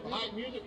Light music.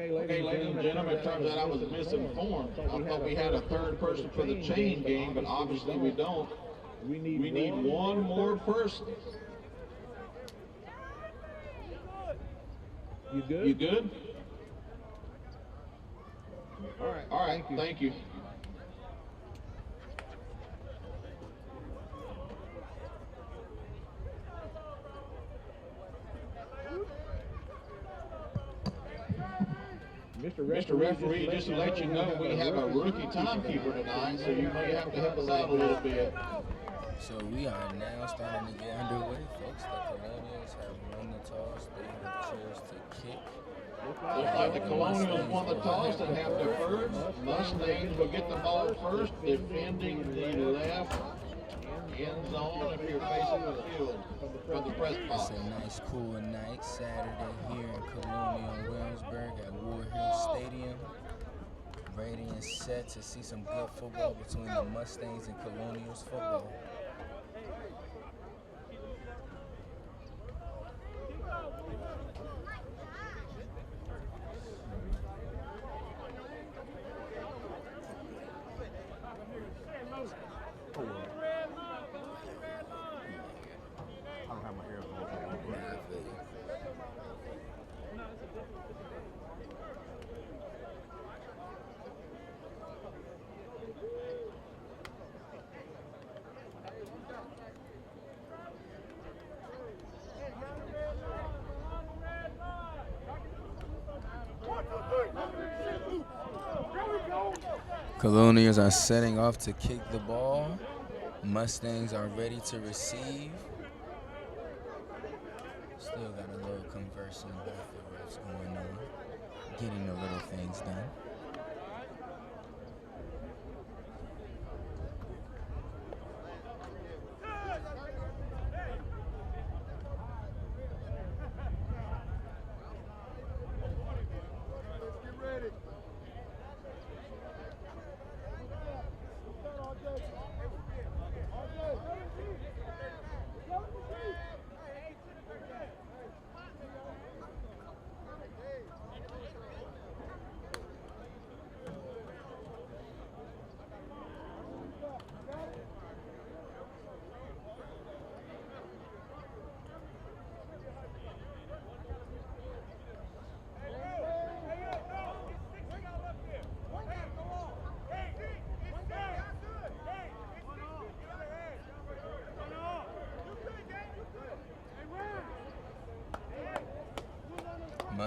Okay, ladies and gentlemen, it turns out I was misinformed. I thought we had a third person for the chain game, but obviously we don't. We need one more person. You good? You good? All right. Thank you. Mr. Referee, just to let you know, we have a rookie timekeeper tonight, so you may have to help us out a little bit. So we are now starting to get underway, folks. The Colonials have won the toss. They have chose to kick. Looks like the Colonials won the toss and have deferred. Mustangs will get the ball first, defending the left end zone if you're facing the field from the press box. It's a nice cool night Saturday here in Colonial, Williamsburg at War Hill Stadium. Ready and set to see some good football between the Mustangs and Colonials football. Colonials are setting off to kick the ball. Mustangs are ready to receive. Still got a little conversing with the refs going on, getting the little things done.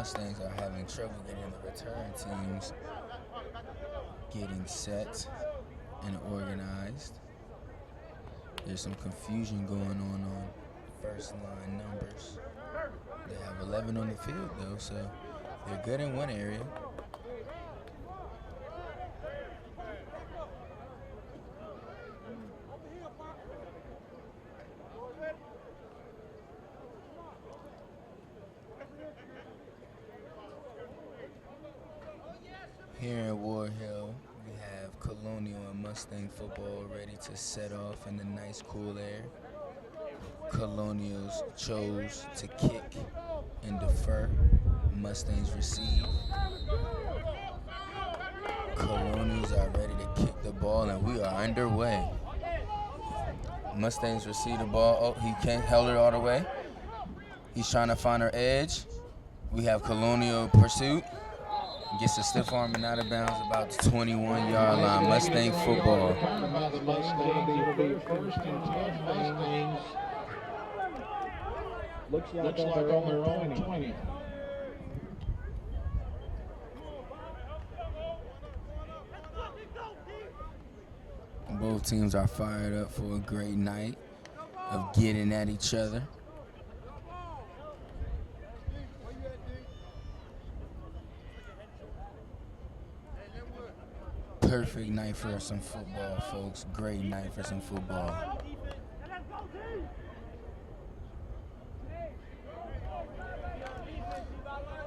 Mustangs are having trouble getting the return teams getting set and organized. There's some confusion going on first line numbers. They have 11 on the field though, so they're good in one area. Here in War Hill, we have Colonial and Mustang football ready to set off in the nice cool air. Colonials chose to kick and defer. Mustangs receive. Colonials are ready to kick the ball, and we are underway. Mustangs receive the ball. Oh, he can't hold it all the way. He's trying to find her edge. We have Colonial pursuit. Gets a stiff arm and out of bounds about the 21-yard line. Mustang football. Looks like on their own 20. Both teams are fired up for a great night of getting at each other. Perfect night for some football, folks. Great night for some football.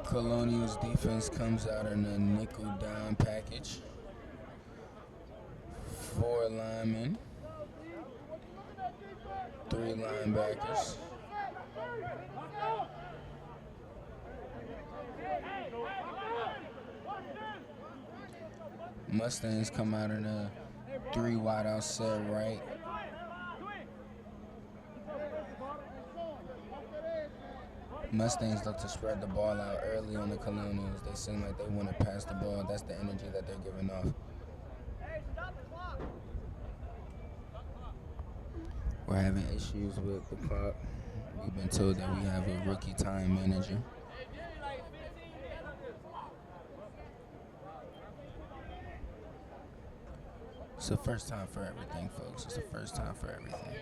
Colonial's defense comes out in a nickel dime package. 4 linemen, 3 linebackers. Mustangs come out in a 3 wideout set right. Mustangs look to spread the ball out early on the Colonials. They seem like they want to pass the ball. That's the energy that they're giving off. We're having issues with the clock. We've been told that we have a rookie time manager. It's the first time for everything, folks. It's the first time for everything.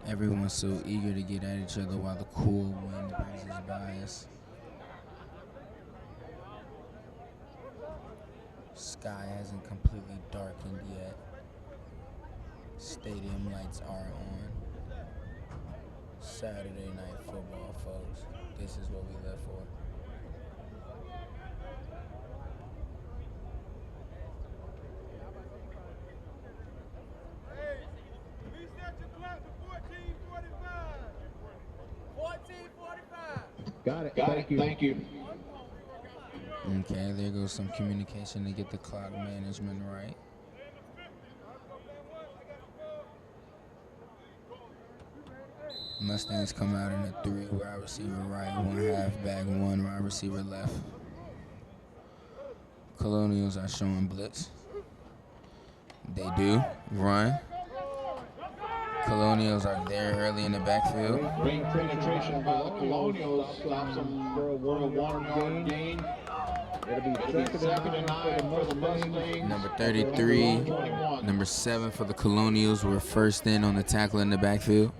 Everyone's so eager to get at each other while the cool wind breezes by us. Sky hasn't completely darkened yet. Stadium lights are on. Saturday night football, folks. This is what we live for. Got it. Thank you. Okay, there goes some communication to get the clock management right. Mustangs come out in a 3 wide receiver right, 1 halfback, 1 wide receiver left. Colonials are showing blitz. They do. Run. Colonials are there early in the backfield. Great penetration by the Colonials. Stops them for a 1-yard gain. It'll be second and 9 for the Mustangs. Number 33, number 7 for the Colonials were first in on the tackle in the backfield.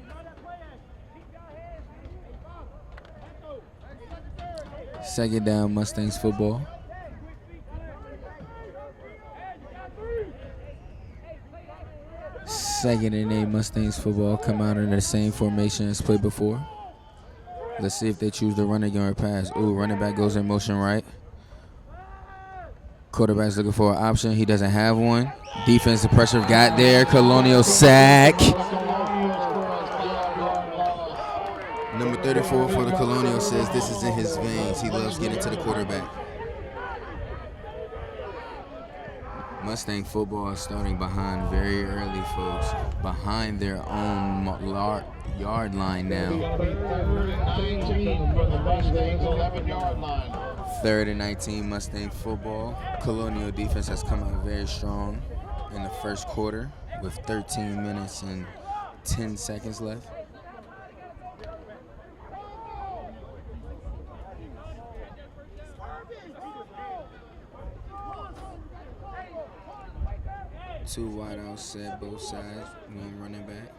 Second down, Mustangs football. Second and 8, Mustangs football. Come out in the same formation as played before. Let's see if they choose to run again or pass. Ooh, running back goes in motion right. Quarterback's looking for an option. He doesn't have one. Defensive pressure got there. Colonial sack. Number 34 for the Colonial says this is in his veins. He loves getting to the quarterback. Mustang football is starting behind very early, folks. Behind their own yard line now. 19 for the Mustangs, 11-yard line. Third and 19 Mustang football. Colonial defense has come out very strong in the first quarter with 13 minutes and 10 seconds left. Two wideouts set both sides, one running back.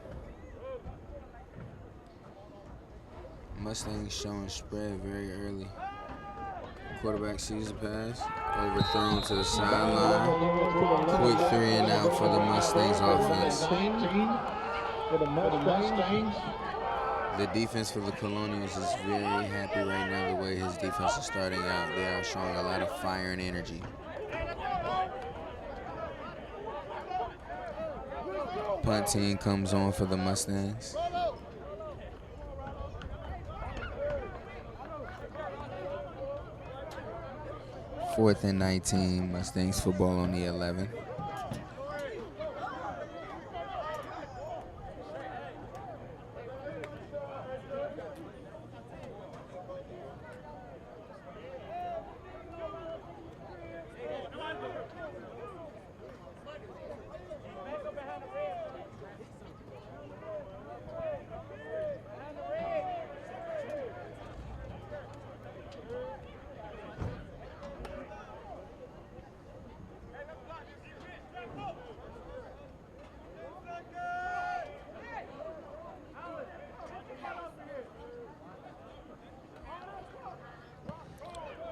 Mustangs showing spread very early. Quarterback sees the pass, overthrown to the sideline. Quick 3 and out for the Mustangs offense. For the Mustangs. The defense for the Colonials is very happy right now the way his defense is starting out. They are showing a lot of fire and energy. Punt team comes on for the Mustangs. Fourth and 19, Mustangs football on the 11.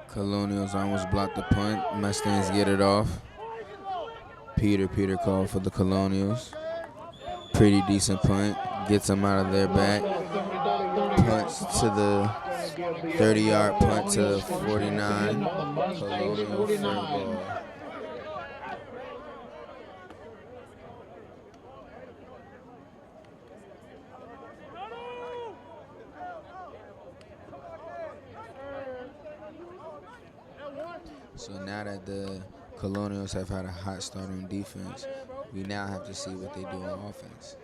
Colonials almost blocked the punt. Mustangs get it off. Peter called for the Colonials. Pretty decent punt. Gets them out of their back. Punts to the 30-yard punt to 49. Colonial free ball. So now that the Colonials have had a hot start on defense, we now have to see what they do on offense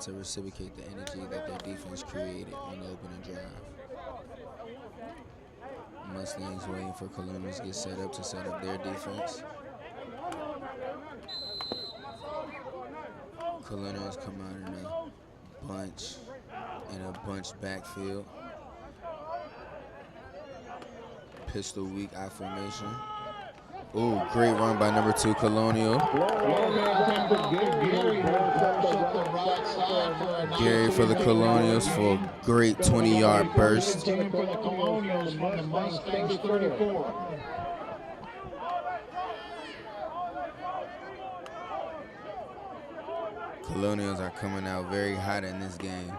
to reciprocate the energy that their defense created on the opening drive. Mustangs waiting for Colonials to get set up their defense. Colonials come out in a bunch backfield. Pistol weak I formation. Ooh, great run by number 2 Colonial. Gary for the Colonials for a great 20-yard burst. Colonials are coming out very hot in this game.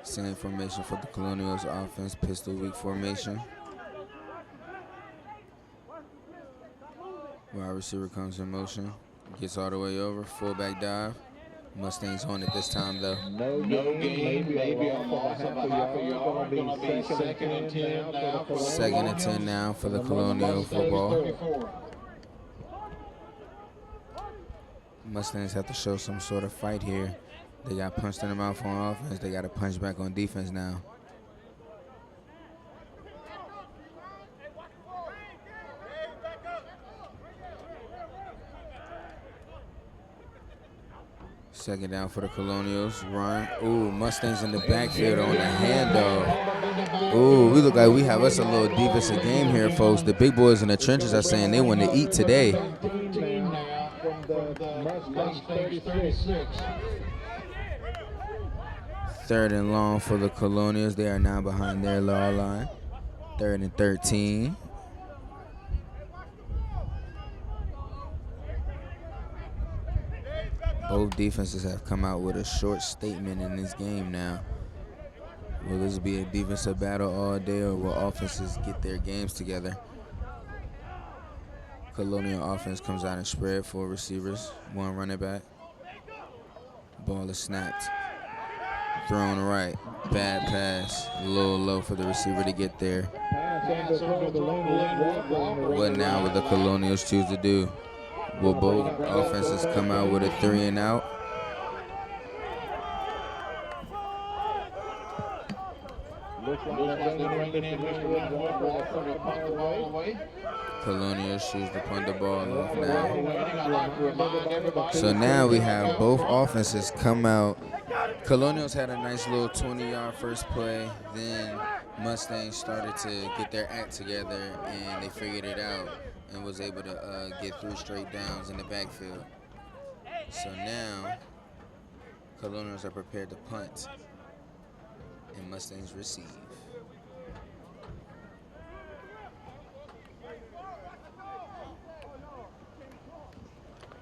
Same formation for the Colonials offense, pistol weak formation. Wide receiver comes in motion, gets all the way over, fullback dive. Mustangs on it this time though. No game, maybe a loss of a half a yard. Gonna be second and 10 now. Second and 10 now for the Colonial football. Mustangs have to show some sort of fight here. They got punched in the mouth on offense. They got to punch back on defense now. Second down for the Colonials. Run. Ooh, Mustangs in the backfield on the handoff. Ooh, we look like we have us a little defensive game here, folks. The big boys in the trenches are saying they want to eat today. Third and long for the Colonials. They are now behind their law line. Third and 13. Both defenses have come out with a short statement in this game now. Will this be a defensive battle all day, or will offenses get their games together? Colonial offense comes out and spread 4 receivers, 1 running back. Ball is snapped. Thrown right. Bad pass. A little low for the receiver to get there. What now will the Colonials choose to do? Will both offenses come out with a 3 and out? Looks like they're bringing in Mr. Lynn Walker to punt the ball away. Colonials choose to punt the ball off While now. we're waiting, I'd like to remind everybody. So now we have both offenses come out. Colonials had a nice little 20-yard first play. Then Mustangs started to get their act together, and they figured it out and was able to get 3 straight downs in the backfield. So now Colonials are prepared to punt, and Mustangs receive.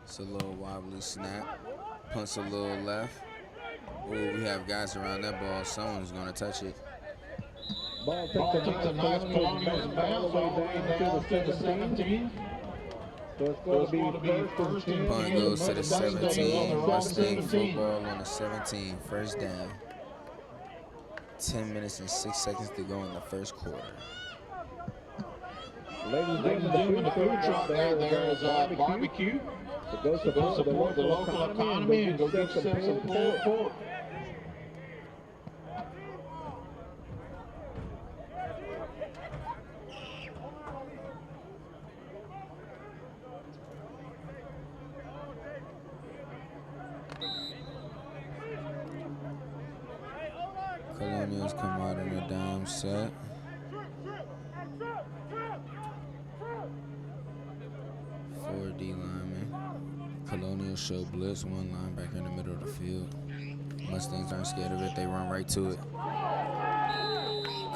It's a little wobbly snap. Punts a little left. Oh, we have guys around that ball. Someone's going to touch it. Ball Takes a nice Colonials bounce all the way down to the 17. So it's going to be first and 10. Punt goes to the Mustangs on 17. their own Mustang 17. football on the 17. First down. 10 minutes and 6 seconds to go in the first quarter. Ladies Ladies and gentlemen, the food truck out there is barbecue. So go Support the local economy and go get yourself some pulled pork. Colonials come out in a dime set. Four D linemen. Colonials show blitz, 1 linebacker in the middle of the field. Mustangs aren't scared of it, they run right to it.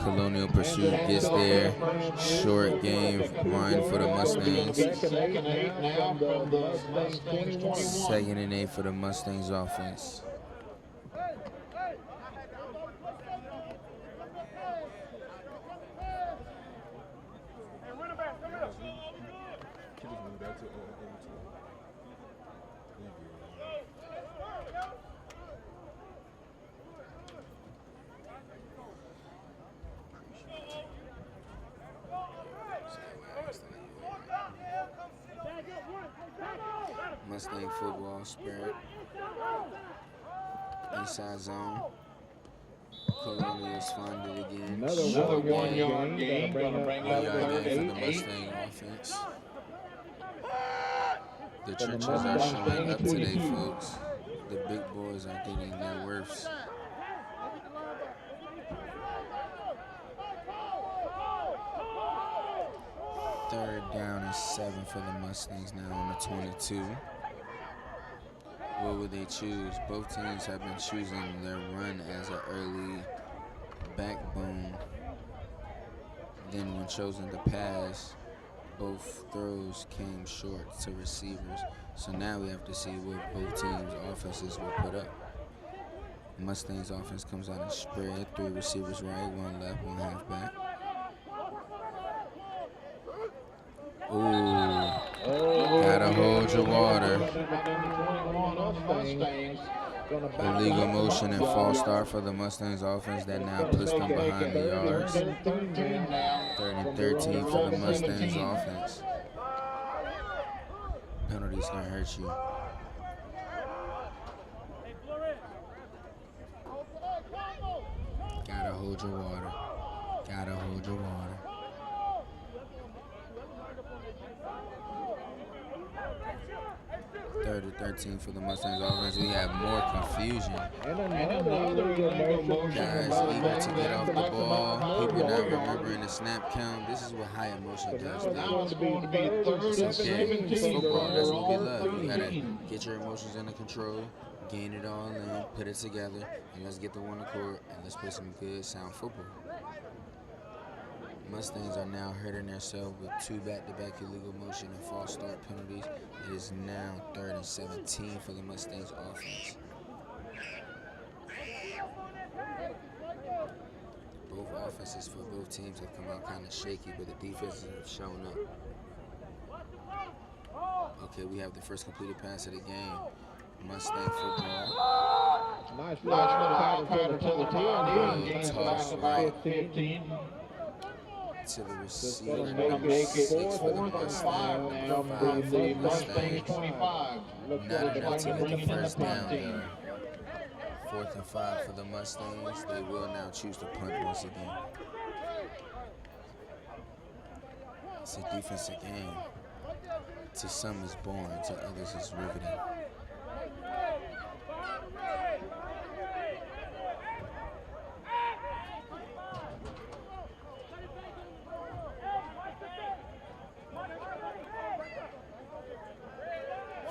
Colonial pursuit gets there. Short game run for the Mustangs. Second and 8 now from the Mustangs 21. 2nd and 8 for the Mustangs offense. Mustang football spirit. Inside zone. Colonials find it again. Another Short 1 game. yard gain. Going to bring up 1 yard gain for the 8. Mustang offense. The churches are showing up today, folks. The big boys are getting their worths. Third down and 7 for the Mustangs now on the 22. What would they choose? Both teams have been choosing their run as an early backbone. Then when chosen to pass, both throws came short to receivers. So now we have to see what both teams' offenses will put up. Mustangs offense comes out and spread. 3 receivers right, 1 left, 1 halfback. Ooh, gotta hold your water. Illegal motion and false start for the Mustangs offense that now puts them behind the yards. 3rd and 13 for the Mustangs offense. Penalties gonna hurt you. Gotta hold your water. Gotta hold your water. 3rd and 13 for the Mustangs offense. We have more confusion. And another illegal motion. Guys eager to get off the ball. People not remembering the snap count. This is what high emotion does. Now it's going to be 3rd and 17. It's football. That's what we love. You gotta get your emotions under control, gain it all in, put it together, and let's get the one accord and let's play some good sound football. Mustangs are now hurting themselves with 2 back-to-back illegal motion and false start penalties. It is now 3rd and 17 for the Mustangs offense. Both offenses for both teams have come out kind of shaky, but the defenses have shown up. Okay, we have the first completed pass of the game. Mustang football. Nice little pattern to the top. Toss Toss right. 15. To the receiver, Gonna number make 6 it for the 4th and 5 Mustangs. now from the Mustangs 25. Not enough to get the first down there. 4th and 5 for the Mustangs. They will now choose to punt once again. It's a defensive game. To some is boring, to others is riveting.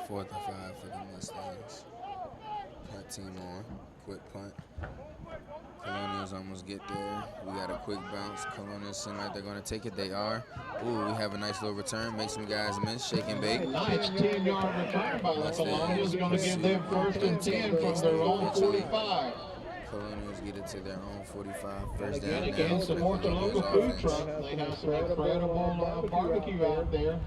Fourth and 5 for the Mustangs. Punt team on. Quick punt. Colonials almost get there. We got a quick bounce. Colonials seem like they're going to take it. They are. Ooh, we have a nice little return. Make some guys miss. Shake and bake. Nice 10-yard return by the Colonials. Going to give them 1st and 10 from their own 45. Colonials get it to their own 45. First down And now again, for the support the Colonials local food offense. truck. They have some incredible barbecue out there.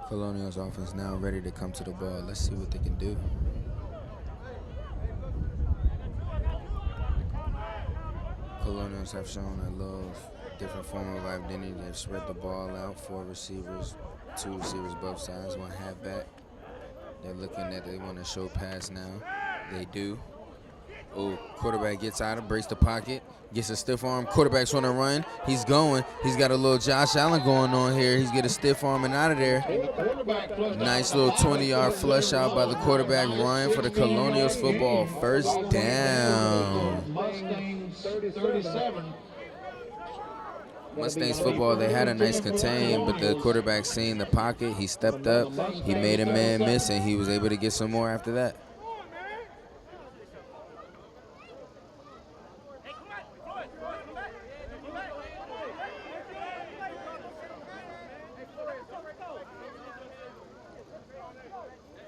Colonials offense now ready to come to the ball. Let's see what they can do. Colonials have shown a little different form of identity. They've spread the ball out. 4 receivers, 2 receivers both sides, 1 halfback. They're looking at they want to show pass now. They do. Oh, quarterback gets out of, breaks the pocket, gets a stiff arm. Quarterback's on the run. He's going. He's got a little Josh Allen going on here. He's getting a stiff arm and out of there. Nice little 20-yard flush out by the quarterback. Run for the Colonials football. First down. Mustangs 37. Mustangs football, they had a nice contain, but the quarterback seen the pocket. He stepped up. He made a man miss, and he was able to get some more after that.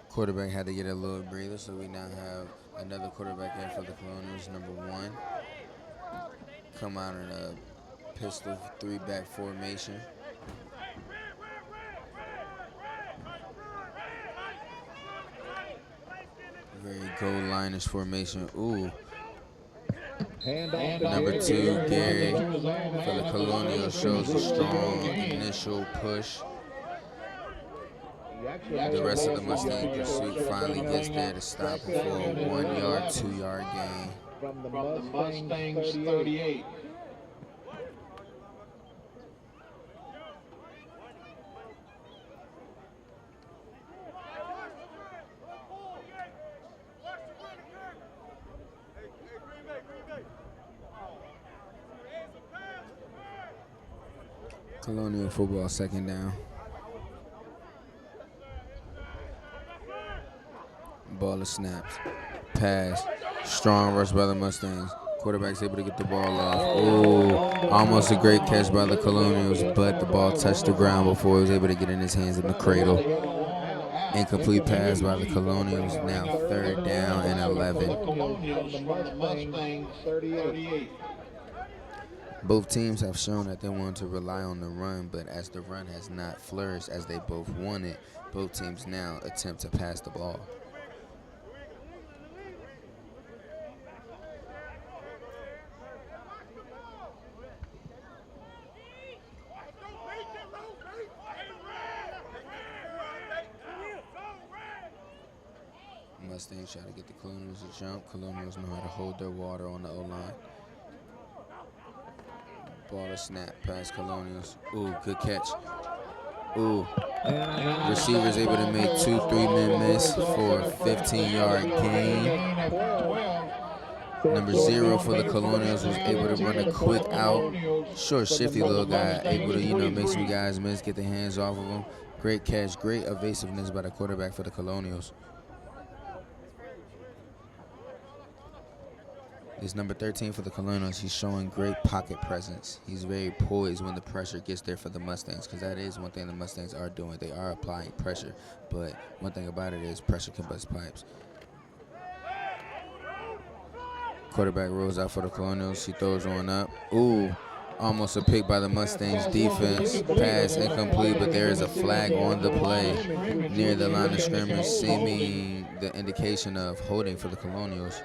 Quarterback had to get a little breather, so we now have another quarterback in for the Colonials, number 1. Come out in a pistol 3-back formation. Very goal line-ish formation. Ooh. Number 2, Gary, for the Colonials, shows a strong initial push. The rest of the Mustang pursuit finally gets there to stop him for a 1-yard, 2-yard gain. From the Mustangs 38. Colonial football, 2nd down. Ball is snapped. Pass. Strong rush by the Mustangs. Quarterback's able to get the ball off. Ooh, almost a great catch by the Colonials, but the ball touched the ground before he was able to get in his hands in the cradle. Incomplete pass by the Colonials. Now 3rd down and 11. Mustangs 38. Both teams have shown that they want to rely on the run, but as the run has not flourished as they both wanted, both teams now attempt to pass the ball. Mustangs try to get the Colonials to jump. Colonials know how to hold their water on the O-line. Ball is snap past Colonials. Ooh, good catch. Ooh. Receivers able to make 2 3-man miss for a 15-yard gain. Number 0 for the Colonials was able to run a quick out. Short, shifty little guy, able to, make some guys miss, get their hands off of him. Great catch, great evasiveness by the quarterback for the Colonials. Is number 13 for the Colonials. He's showing great pocket presence. He's very poised when the pressure gets there for the Mustangs, because that is one thing the Mustangs are doing. They are applying pressure, but one thing about it is pressure can bust pipes. Quarterback rolls out for the Colonials. He throws one up. Ooh, almost a pick by the Mustangs defense. Pass incomplete, but there is a flag on the play near the line of scrimmage, seeming the indication of holding for the Colonials.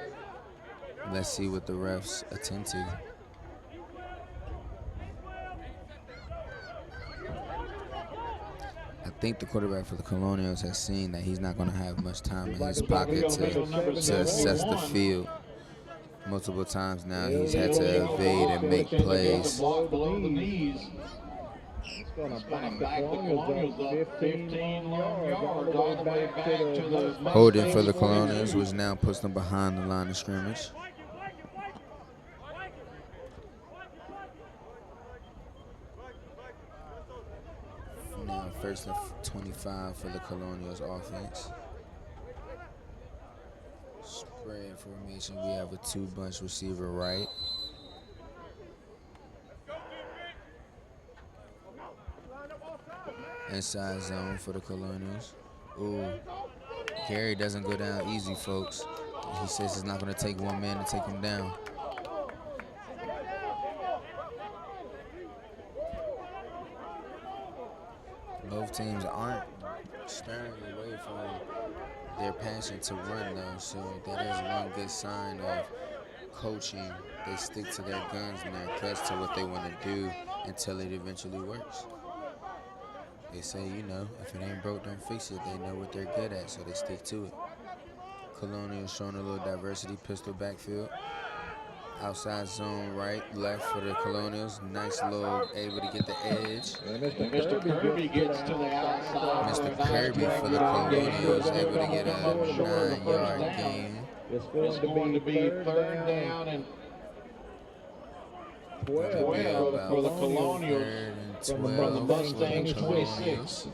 Let's see what the refs attend to. think the quarterback for the Colonials has seen that he's not going to have much time in his pocket to assess the field. Multiple times now he's had to evade and make plays. Below the knees. It's going to back the Colonials up 15 long yards all the way back to the Holding for the Colonials, which now puts them behind the line of scrimmage. Now first and 25 for the Colonials offense. Spread formation, we have a two-bunch receiver right. Inside zone for the Colonials. Ooh, Gary doesn't go down easy, folks. He says it's not going to take one man to take him down. Both teams aren't staring away from their passion to run, though, so that is one good sign of coaching. They stick to their guns and their guts to what they want to do until it eventually works. They say, you know, if it ain't broke, don't fix it. They know what they're good at, so they stick to it. Colonials showing a little diversity, pistol backfield. Outside zone, right, left for the Colonials. Nice little, able to get the edge. And Mr. Kirby gets to the outside. Mr. Kirby for the Colonials, able to get a 9-yard gain. It's It's going to be third down and 12 for the Colonials. Third and From 12 the for Mustangs, the 26. Colonials.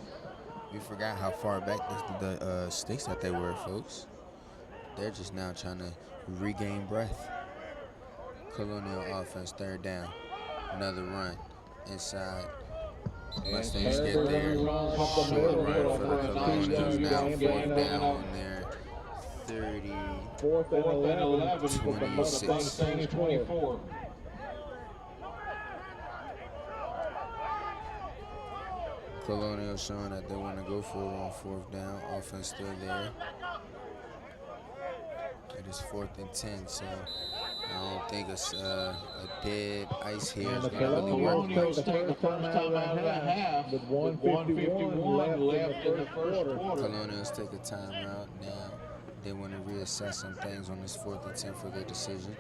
We forgot how far back the sticks that they were, folks. They're just now trying to regain breath. Colonial offense, third down. Another run inside. Mustangs get there. Short run for the Colonials. Now fourth down on their 30. Fourth and 11 for the 26. Mustangs, 24. Colonial showing that they want to go for it on fourth down. Offense still there. It is 4th and 10, so I don't think it's a dead ice here is going to really work. Colonials take the first time out of the half with 1:51 left in the first quarter. Colonials take a timeout now. They want to reassess some things on this 4th and 10 for their decision.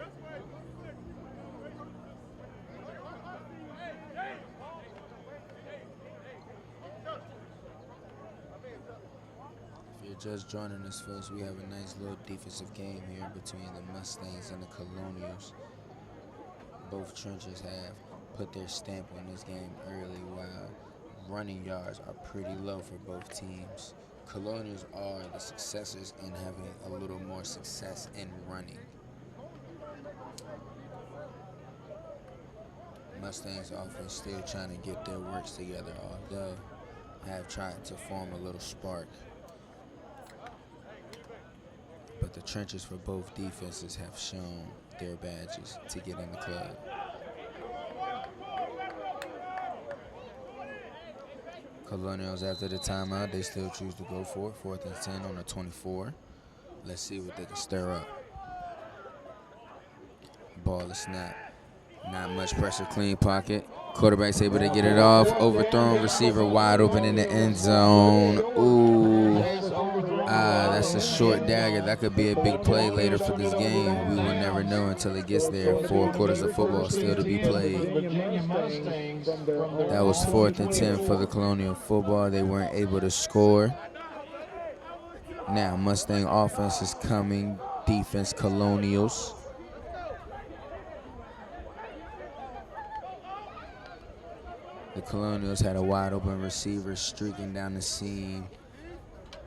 Just joining us, folks, we have a nice little defensive game here between the Mustangs and the Colonials. Both trenches have put their stamp on this game early, while running yards are pretty low for both teams. Colonials are the successors in having a little more success in running. Mustangs offense still trying to get their works together, although have tried to form a little spark. But the trenches for both defenses have shown their badges to get in the club. Colonials, after the timeout, they still choose to go for it. 4th and 10 on the 24. Let's see what they can stir up. Ball is snap. Not much pressure, clean pocket. Quarterback's able to get it off. Overthrown receiver wide open in the end zone. Ooh. That's a short dagger. That could be a big play later for this game. We will never know until it gets there. 4 quarters of football still to be played. That was 4th and 10 for the Colonial football. They weren't able to score. Now Mustang offense is coming. Defense Colonials. The Colonials had a wide open receiver streaking down the seam.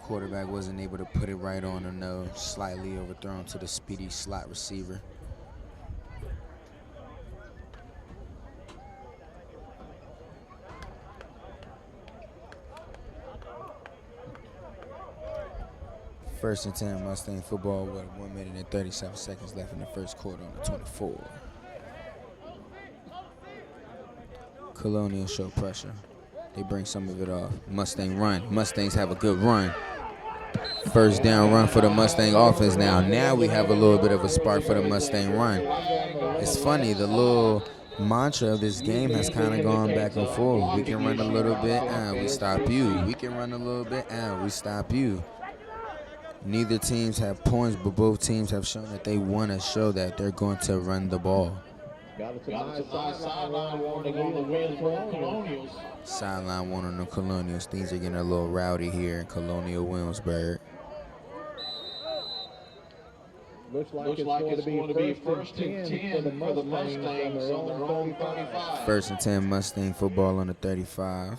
Quarterback wasn't able to put it right on the nose. Slightly overthrown to the speedy slot receiver. First and 10 Mustang football with 1 minute and 37 seconds left in the first quarter on the 24. Colonial show pressure. They bring some of it off. Mustang run. Mustangs have a good run. First down run for the Mustang offense now. Now we have a little bit of a spark for the Mustang run. It's funny, the little mantra of this game has kind of gone back and forth. We can run a little bit, and we stop you. We can run a little bit, and we stop you. Neither teams have points, but both teams have shown that they want to show that they're going to run the ball. Got us a nice sideline warning on the Williamsburg Colonials. Sideline one on the Colonials. Things are getting a little rowdy here in Colonial Williamsburg. Looks like it's going to be first and 10 for the Mustangs on their own 35. First and 10 Mustang football on the 35.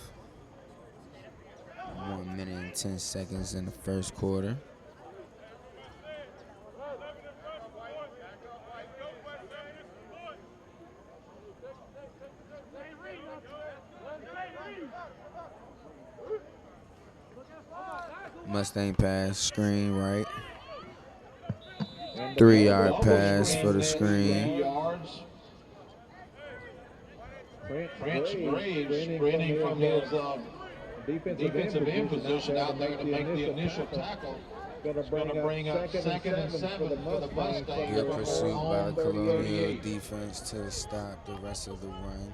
1 minute and 10 seconds in the first quarter. Mustang pass, screen right. 3-yard pass for the screen. French Graves sprinting from his defensive end position out there to make the initial tackle. It's going to bring up 2nd and 7 for the Mustangs. Good pursuit by the Colonial defense to stop the rest of the run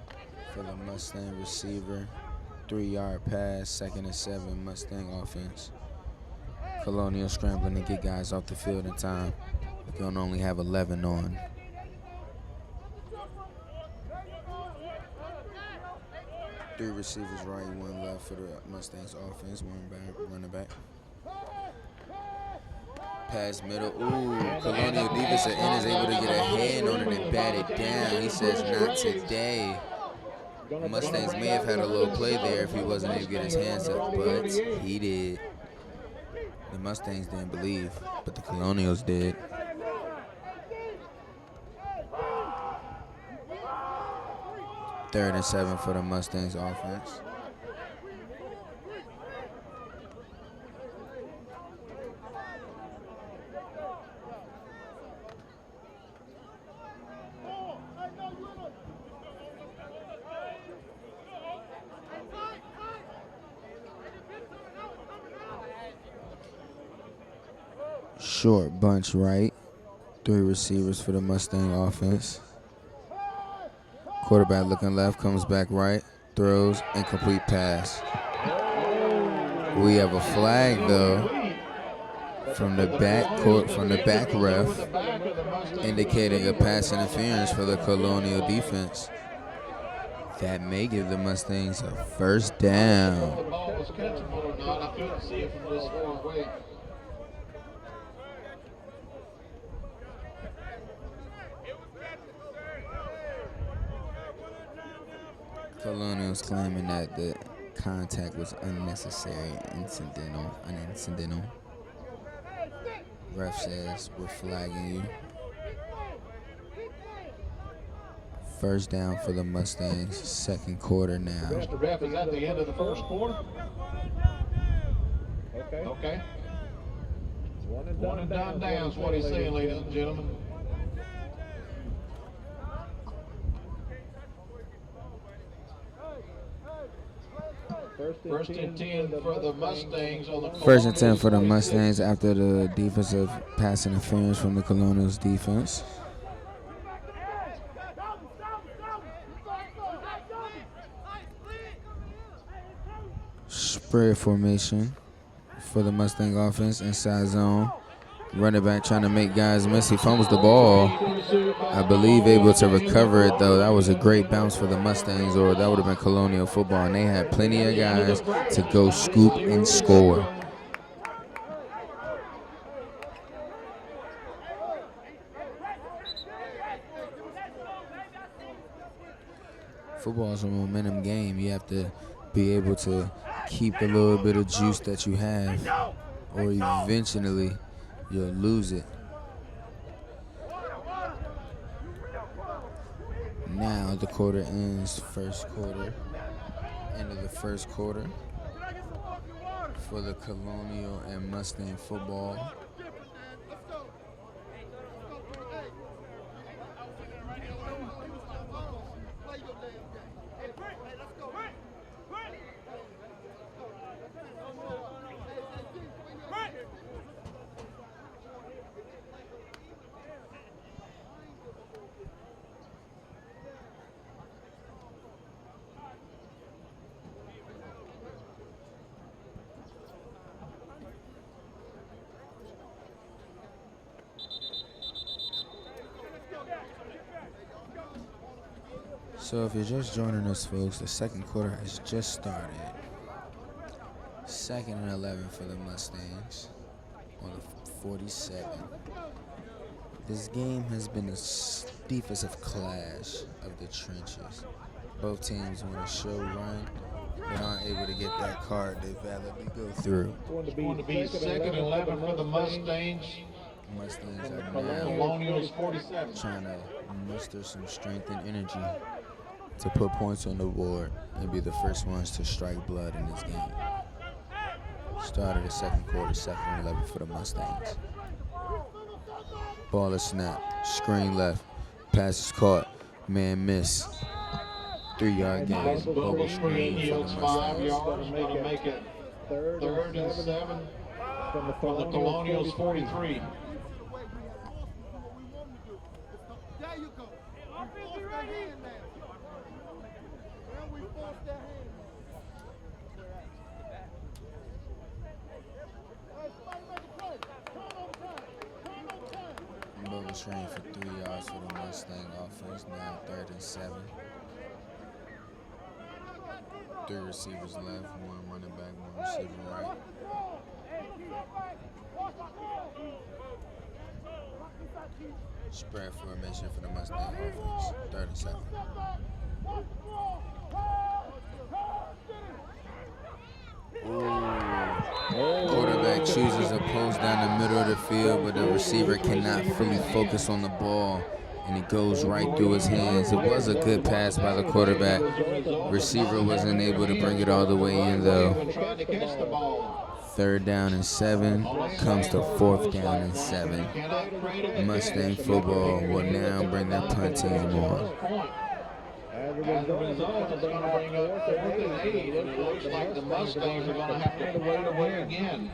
for the Mustang receiver. 3-yard pass, 2nd and 7 Mustang offense. Colonial scrambling to get guys off the field in time. We're going to only have 11 on. Three receivers right, 1 left for the Mustangs offense. 1 back, running back. Pass middle. Ooh, Colonial defensive end is able to get a hand on it and bat it down. He says not today. Mustangs may have had a little play there if he wasn't able to get his hands up, but he did. The Mustangs didn't believe, but the Colonials did. Third and 7 for the Mustangs offense. Short bunch right. 3 receivers for the Mustang offense. Quarterback looking left, comes back right, throws, incomplete pass. We have a flag though from the back ref, indicating a pass interference for the Colonial defense. That may give the Mustangs a first down. The ball was catchable or not, I couldn't see it from this far away. Colonials claiming that the contact was unnecessary, unincidental. Ref says we're flagging you. First down for the Mustangs, second quarter now. Mr. Ref, is that the end of the first quarter? Okay. One and done down is what he's saying, ladies and gentlemen. First and 10 for the Mustangs on the First and 10 for the Mustangs after the defensive pass interference from the Colonials defense. Spread formation for the Mustang offense, inside zone. Running back trying to make guys miss. He fumbles the ball. I believe able to recover it, though. That was a great bounce for the Mustangs, or that would have been Colonial football. And they had plenty of guys to go scoop and score. Football is a momentum game. You have to be able to keep a little bit of juice that you have, or eventually you'll lose it. Now the quarter ends, first quarter. End of the first quarter for the Colonial and Mustang football. So if you're just joining us, folks, the second quarter has just started. 2nd and 11 for the Mustangs on the 47. This game has been a defensive clash of the trenches. Both teams want to show run, but aren't able to get that card they validly go through. It's going to be 2nd and 11 for the Mustangs. Mustangs are now Colonials 47. trying to muster some strength and energy to put points on the board and be the first ones to strike blood in this game. Start of the second quarter, 2nd and 11 for the Mustangs. Ball is snapped, screen left, pass is caught, man miss. 3-yard gain, bubble screen for the Yields 5 Mustangs. yards. Going to make it 3rd and 7 from the Colonials 43. There you go. We force that hand now. Well, we force that hand now. Bubble screen for 3 yards for the Mustang offense, now 3rd and 7. 3 receivers left, 1 running back, 1 receiver right. Spread formation for the Mustang offense, 3rd and 7. Quarterback chooses a post down the middle of the field, but the receiver cannot fully focus on the ball, and it goes right through his hands. It was a good pass by the quarterback. Receiver wasn't able to bring it all the way in, though. 3rd down and 7 comes to 4th down and 7. Mustang football will now bring their punt team on. As a result, it's going to bring up 4th and 8, and it looks like the Mustangs are going to have to punt away again.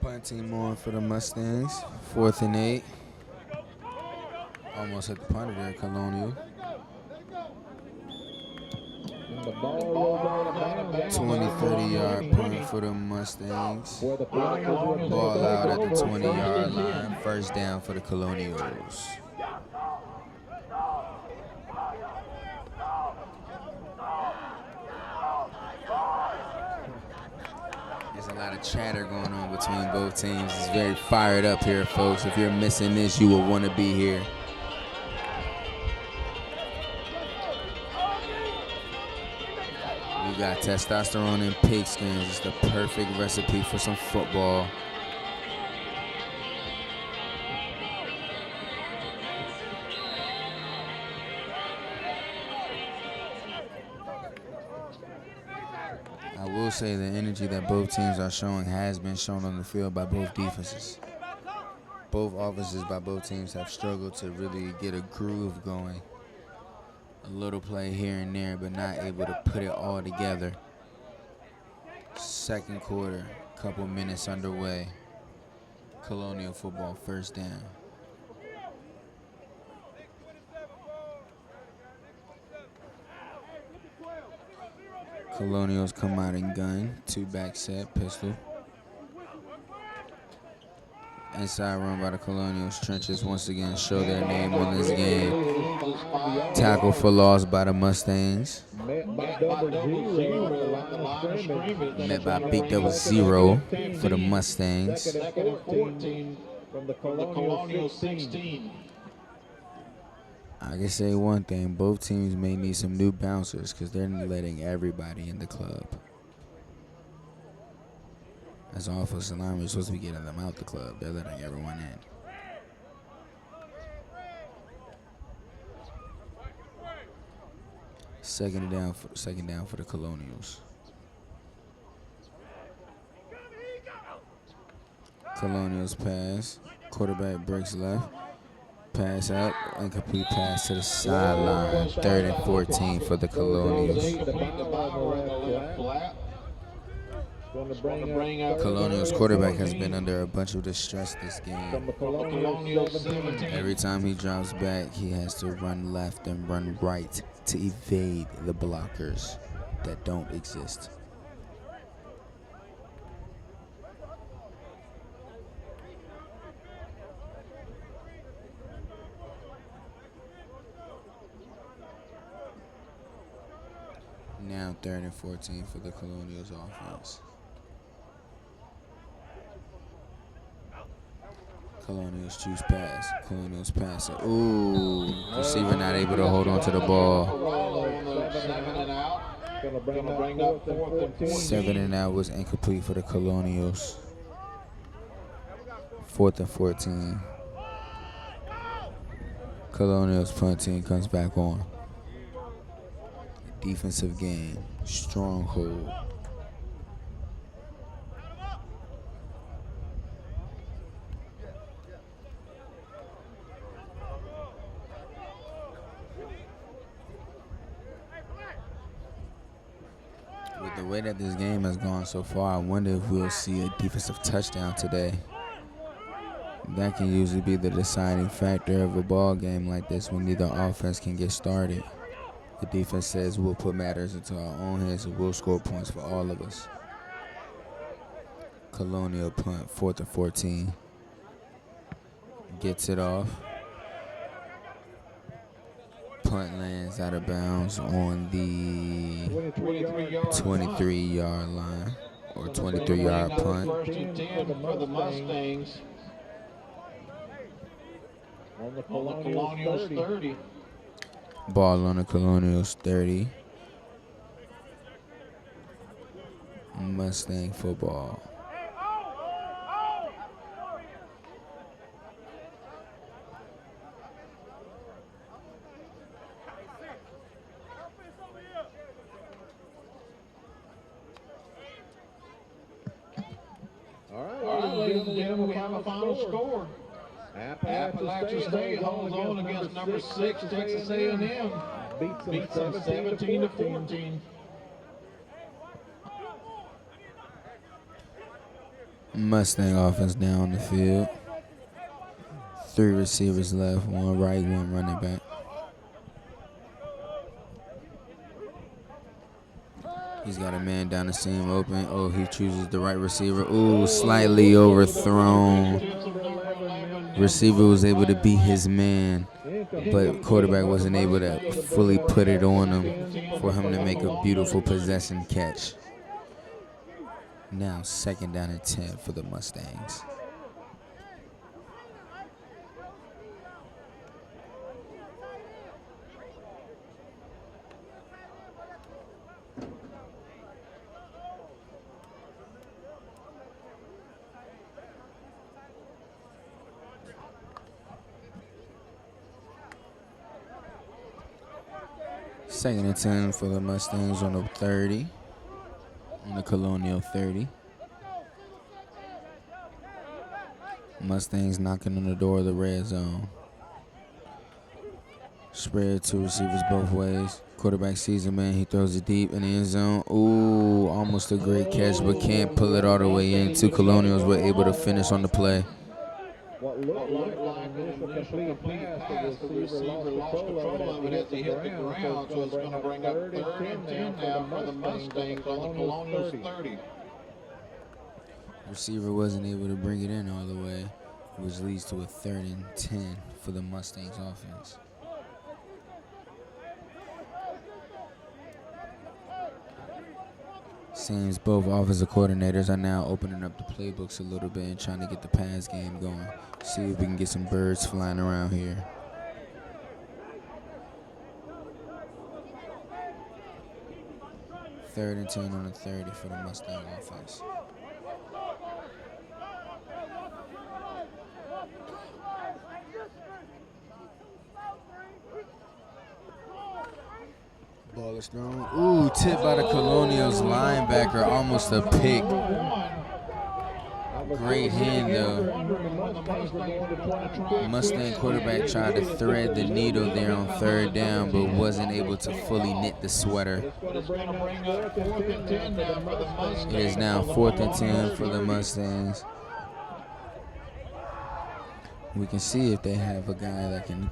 Punt team on for the Mustangs, 4th and 8. Almost hit the punter there, Colonial. 20-30 yard punt for the Mustangs. Ball out at the 20-yard line. 1st down for the Colonials. There's a lot of chatter going on between both teams. It's very fired up here, folks. If you're missing this, you will want to be here. We got testosterone and pigskins. It's the perfect recipe for some football. I will say the energy that both teams are showing has been shown on the field by both defenses. Both offenses by both teams have struggled to really get a groove going. A little play here and there, but not able to put it all together. Second quarter, couple minutes underway. Colonial football, 1st down. Colonials come out in gun, 2 back set, pistol. Inside run by the Colonials. Trenches once again show their name on this game. Tackle for loss by the Mustangs. Met by big double zero for the Mustangs. 2nd and 14 from the Colonials 16. I can say one thing, both teams may need some new bouncers because they're letting everybody in the club. As offensive linemen, we're supposed to be getting them out the club. They're letting everyone in. Second down for the Colonials. Colonials pass. Quarterback breaks left. pass up, incomplete pass to the sideline. 3rd and 14 for the Colonials. Complete the ball in the left flat. Going to bring up Colonials quarterback has been under a bunch of distress this game. from the Colonials Colonials 17. Every time he drops back, he has to run left and run right to evade the blockers that don't exist. Now 3rd and 14 for the Colonials offense. Colonials choose pass. Colonials pass it. Ooh, receiver not able to hold on to the ball. 7 and out. Bring up 4th and 14. 7 and out was incomplete for the Colonials. 4th and 14. Colonials punt team comes back on. Defensive game, stronghold. With the way that this game has gone so far, I wonder if we'll see a defensive touchdown today. That can usually be the deciding factor of a ball game like this when neither offense can get started. The defense says we'll put matters into our own hands and we'll score points for all of us. Colonial punt, 4th and 14. Gets it off. Punt lands out of bounds on the 23-yard line, or 23-yard punt. 1st and 10 for the Mustangs. on the On the Colonials 30. Ball on the Colonials 30. Mustang football. All All right, ladies and gentlemen, we have a final score. Appalachia State holds on against number 6 Texas A&M. Beats them 17 to 14. Mustang offense down the field. 3 receivers left, 1 right, 1 running back. He's got a man down the seam open. Oh, he chooses the right receiver. Ooh, slightly overthrown. Receiver was able to beat his man, but quarterback wasn't able to fully put it on him for him to make a beautiful possession catch. Now 2nd down and 10 for the Mustangs. Second and 10 for the Mustangs on the 30. On the Colonial 30. Mustangs knocking on the door of the red zone. Spread 2 receivers both ways. Quarterback sees a man. He throws it deep in the end zone. Ooh, almost a great catch, but can't pull it all the way in. 2 Colonials were able to finish on the play. What looked like an initial complete pass, the receiver lost control of it as he hit the ground, so it's going to bring up 3rd and 10 now for the Mustangs on the Colonials 30. Receiver wasn't able to bring it in all the way, which leads to a 3rd and 10 for the Mustangs offense. Seems both offensive coordinators are now opening up the playbooks a little bit and trying to get the pass game going. See if we can get some birds flying around here. Third and 10 on the 30 for the Mustang offense. Ball is thrown. Ooh, tipped by the Colonials linebacker, almost a pick. Great hand, though. Mustang quarterback tried to thread the needle there on 3rd down, but wasn't able to fully knit the sweater. It is now 4th and 10 for the Mustangs. We can see if they have a guy that can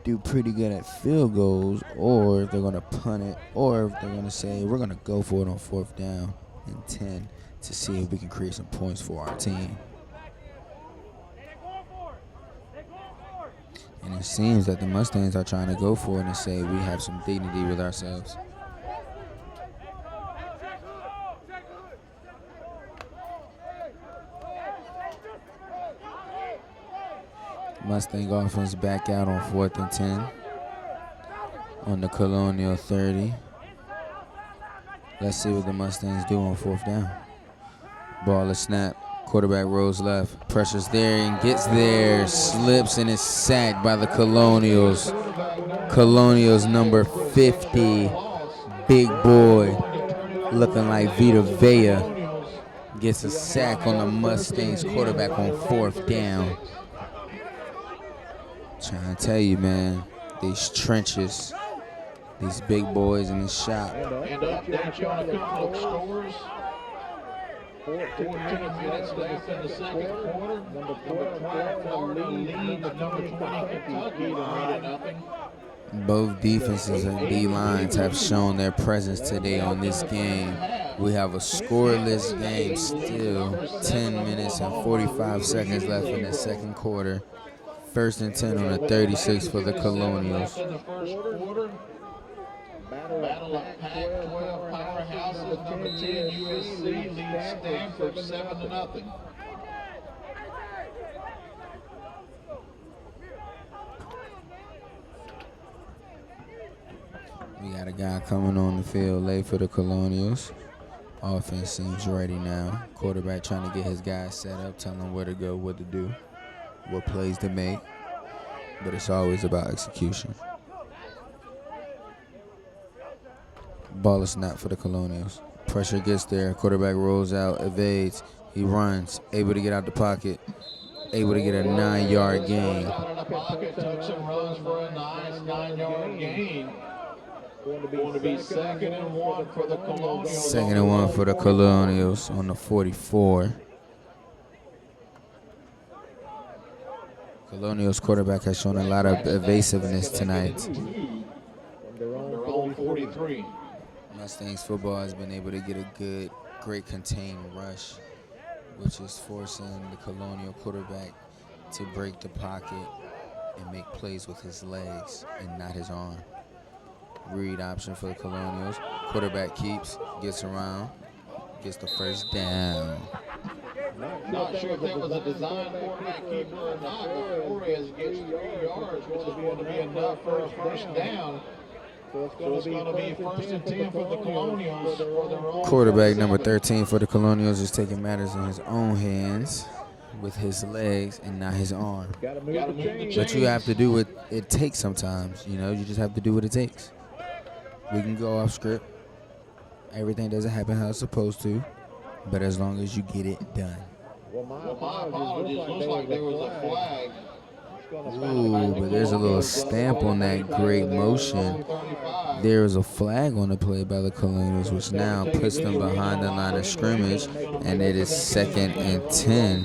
do pretty good at field goals, or if they're going to punt it, or if they're going to say we're going to go for it on 4th down and 10 to see if we can create some points for our team. And it seems that the Mustangs are trying to go for it and say we have some dignity with ourselves. Mustang offense back out on 4th and 10 on the Colonial 30. Let's see what the Mustangs do on 4th down. Ball is snap. Quarterback rolls left. Pressure's there and gets there. Slips and is sacked by the Colonials. Colonials number 50. Big boy looking like Vita Vea gets a sack on the Mustangs quarterback on 4th down. Trying to tell you, man, these trenches, these big boys in the shop. And update you on a couple of scores. 14 minutes left in the second quarter. Number 12, Florida leads number 20, Kentucky, 9-0. Both defenses and D-lines have shown their presence today on this game. We have a scoreless game still. 10 minutes and 45 seconds left in the second quarter. 1st and 10 on the 36 for the Colonials. In the first quarter, Battle of Pac-12 powerhouses. Number 10 USC leads Stanford 7-0. We got a guy coming on the field late for the Colonials. Offense seems ready now. Quarterback trying to get his guys set up, telling them where to go, what to do, what plays to make. But it's always about execution. Ball is snapped for the Colonials. Pressure gets there. Quarterback rolls out, evades. He runs, able to get out the pocket, able to get a 9-yard gain. Out of the pocket, took some runs for a nice 9-yard gain. Going to be 2nd and 1 for the Colonials. 2nd and 1 for the Colonials on the 44. Colonials quarterback has shown a lot of evasiveness tonight. Their own 43. Mustangs football has been able to get a great contained rush, which is forcing the Colonial quarterback to break the pocket and make plays with his legs and not his arm. Read option for the Colonials. Quarterback keeps, gets around, gets the 1st down. Not sure if that was a design quarterback keeper or not, but Flores gets 3 yards, which is going to be enough for a 1st down. So it's going to be 1st and 10 for the Colonials for their own. Quarterback number 13 for the Colonials is taking matters in his own hands with his legs and not his arm. But you have to do what it takes sometimes. You know, you just have to do what it takes. We can go off script. Everything doesn't happen how it's supposed to, but as long as you get it done. Well, my apologies. Looks like there was a flag. Ooh, but there's a little stamp on that great motion. There is a flag on the play by the Colonials, which now puts them behind the line of scrimmage, and it is 2nd and 10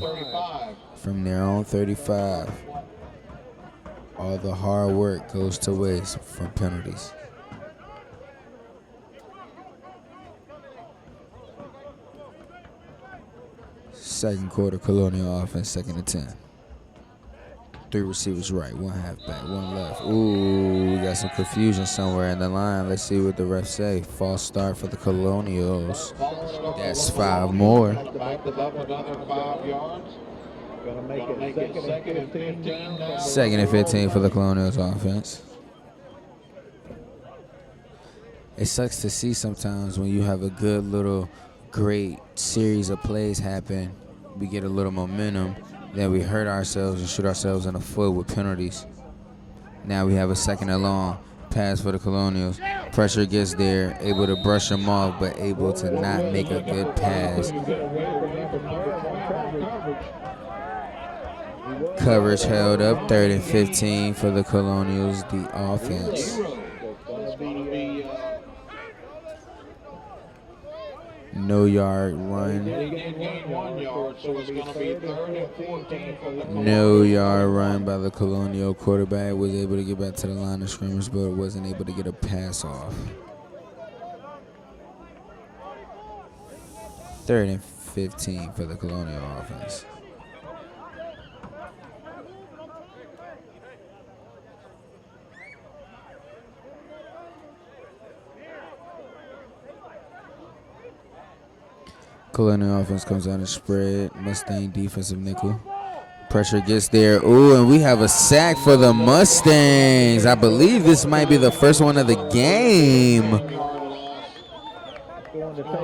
from their own 35. All the hard work goes to waste from penalties. Second quarter, Colonial offense, 2nd and 10. 3 receivers right, 1 halfback, 1 left. Ooh, we got some confusion somewhere in the line. Let's see what the refs say. False start for the Colonials. That's 5 more. Back them up another 5 yards. Going to make it 2nd and 15 now. 2nd and 15 for the Colonials offense. It sucks to see sometimes when you have a good little great series of plays happen. We get a little momentum, then we hurt ourselves and shoot ourselves in the foot with penalties. Now we have a 2nd and long pass for the Colonials. Pressure gets there, able to brush them off, but able to not make a good pass. Coverage held up, 3rd and 15 for the Colonials, the offense. It's going to be No yard run. he did gain 1 yard, so it's going to be 3rd and 14 for the No yard run by the Colonial quarterback. Was able to get back to the line of scrimmage, but wasn't able to get a pass off. 3rd and 15 for the Colonial offense. Colonial offense comes out and spread. Mustang defensive nickel. Pressure gets there. Ooh, and we have a sack for the Mustangs. I believe this might be the first one of the game.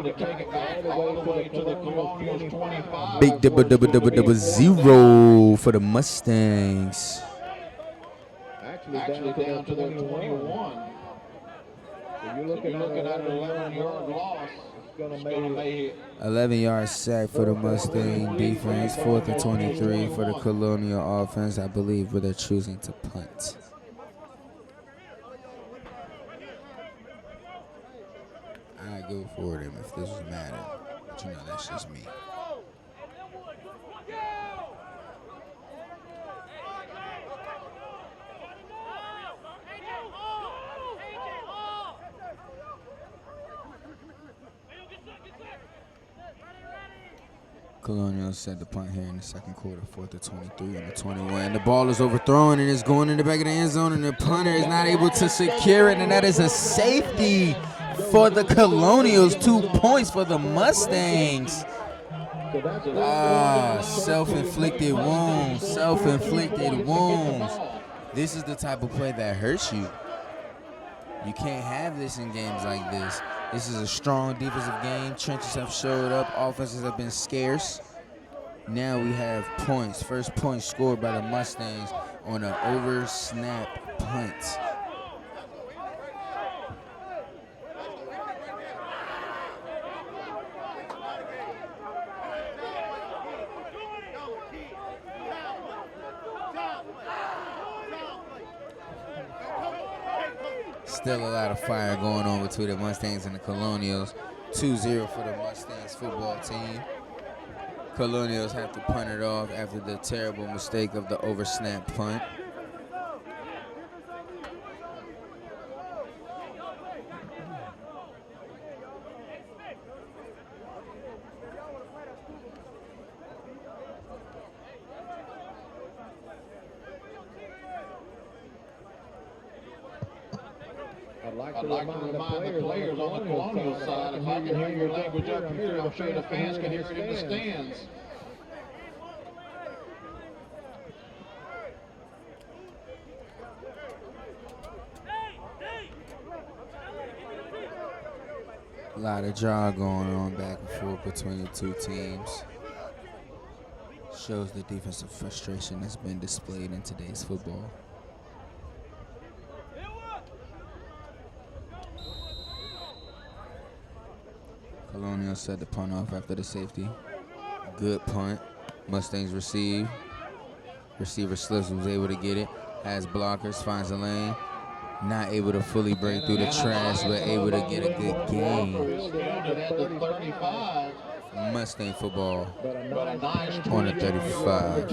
going to take it back all the way to the Colonials 25. Big double zero for the Mustangs. Actually down to their 21. So you're looking at an 11-yard loss. It's going to be 11-yard sack for the Mustang defense. 4th and 23 for the Colonial offense, I believe, where they're choosing to punt. I go for them if this was Madden, but you know that's just me. Colonials set the punt here in the second quarter, 4th and 23 and the 21. The ball is overthrown and it's going in the back of the end zone, and the punter is not able to secure it, and that is a safety for the Colonials. 2 points for the Mustangs. Self-inflicted wounds, self-inflicted wounds. This is the type of play that hurts you. You can't have this in games like this. This is a strong defensive game. Trenches have showed up. Offenses have been scarce. Now we have points. First point scored by the Mustangs on an over snap punt. Still a lot of fire going on between the Mustangs and the Colonials. 2-0 for the Mustangs football team. Colonials have to punt it off after the terrible mistake of the oversnap punt. I'd like I'd to like to remind remind the players on the Colonial side, if I can hear your language up here, I'm sure the fans can hear it in the stands. A lot of draw going on back and forth between the two teams. Shows the defensive frustration that's been displayed in today's football. Colonial set the punt off after the safety. Good punt. Mustangs receive. Receiver slips, was able to get it. Has blockers, finds a lane. Not able to fully break through the trash, but able to get a good gain. Mustang football on the 35.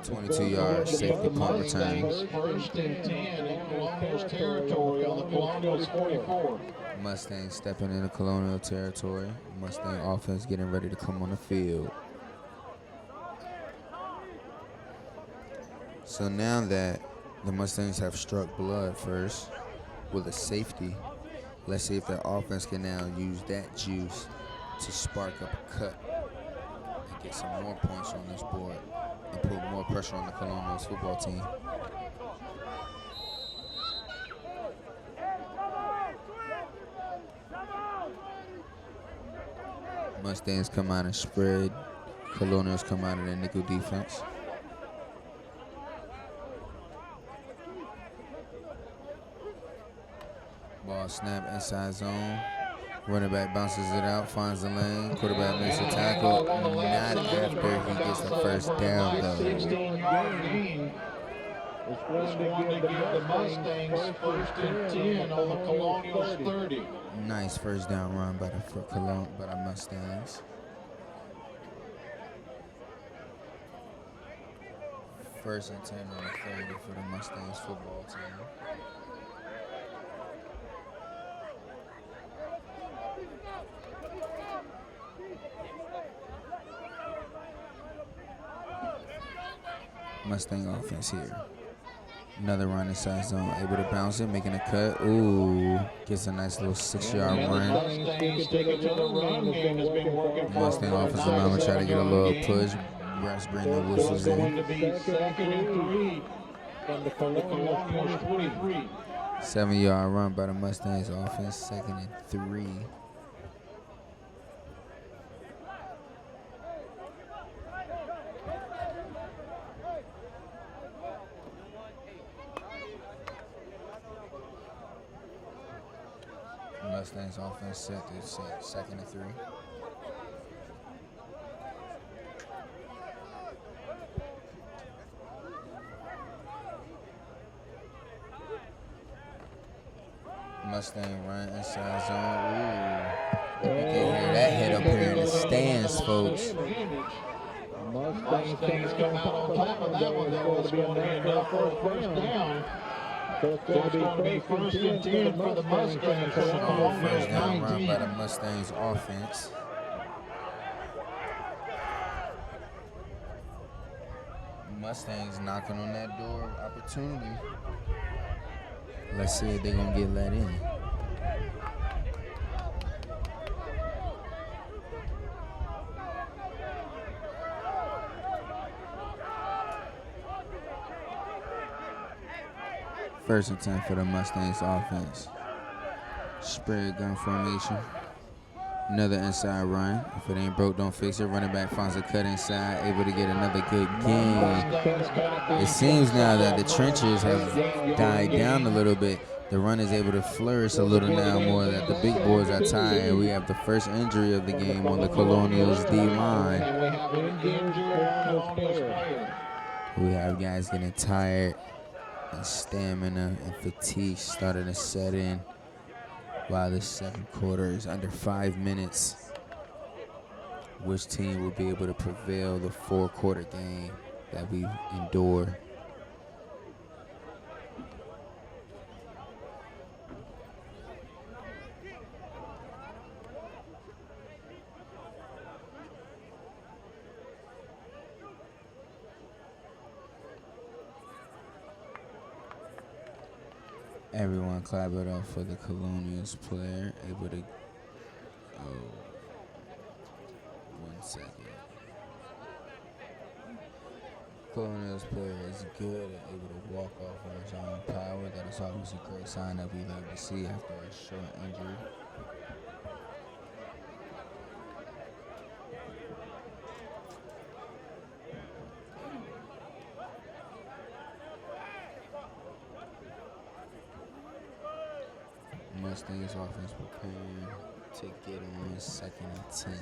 22-yard safety punt return. First and 10 in Colonials territory on the Colonials 44. Mustang stepping into Colonial territory. Mustang offense getting ready to come on the field. So now that the Mustangs have struck blood first with a safety, let's see if their offense can now use that juice to spark up a cut and get some more points on this board and put more pressure on the Colonials football team. Mustangs come out and spread. Colonials come out of their nickel defense. Ball snap inside zone. Running back bounces it out, finds the lane. Quarterback makes a tackle. Not after he gets the first down, though. 16-yard gain. It's It's going to give the Mustangs first and 10 on the Colonials 30. Nice first down run by the Mustangs. First and 10 on the 30 for the Mustangs football team. Mustang offense here. Another run inside zone, able to bounce it, making a cut. Ooh, gets a nice little 6-yard run. Mustang offensive lineman try to get a little push. Brass bring the whistles in. 7-yard run by the Mustangs offense, 2nd and 3. Mustangs offense set to 2nd and 3. Mustang run inside zone. Ooh. You can hear that hit up here in the stands, folks. Mustangs come out on top of that one. That was going to be enough for a first down. So it's going to be first and 10 for the Mustangs. First down run by the Mustangs offense. Mustangs knocking on that door of opportunity. Let's see if they're going to get let in. First and 10 for the Mustangs offense. Spread gun formation. Another inside run. If it ain't broke, don't fix it. Running back finds a cut inside, able to get another good gain. It seems now that the trenches have died down a little bit. The run is able to flourish a little now more that the big boys are tired. We have the first injury of the game on the Colonials D-line. We have guys getting tired, and stamina and fatigue starting to set in. While this second quarter is under 5 minutes, which team will be able to prevail the 4-quarter game that we endure? Everyone clap it up for the Colonials player, able to, 1 second. Colonials player is good and able to walk off on his own power. That is always a great sign that we love to see after a short injury. Mustangs offense preparing to get on 2nd and 10.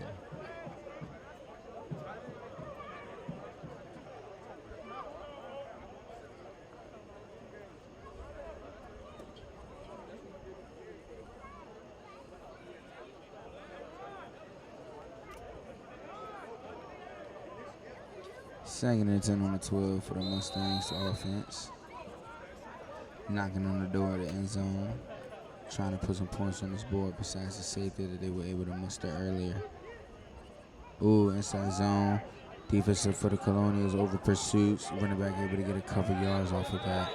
Second and 10 on the 12 for the Mustangs offense. Knocking on the door of the end zone. Trying to put some points on this board besides the safety that they were able to muster earlier. Ooh, inside zone. Defensive for the Colonials over pursuits. Running back able to get a couple yards off of that.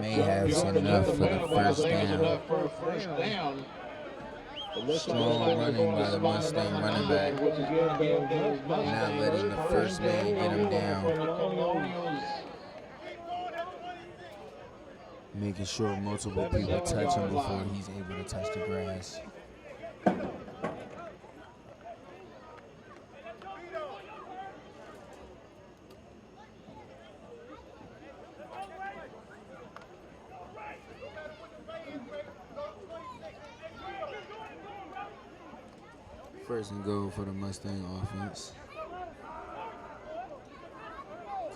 May have enough for the first down. Strong running by the Mustang running back. Not letting the first man get him down. Making sure multiple people touch him before he's able to touch the grass. First and goal for the Mustang offense.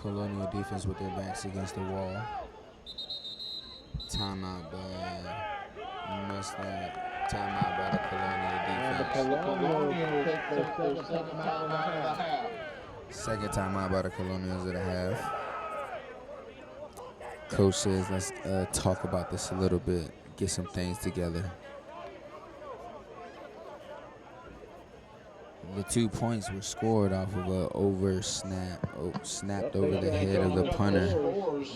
Colonial defense with their backs against the wall. Timeout by Mustang. Timeout by the Colonial defense. The Colonials take their second timeout of the half. Second timeout by the Colonials at a half. Coach says, let's talk about this a little bit, get some things together. The 2 points were scored off of an over snap, snapped over the head of the punter.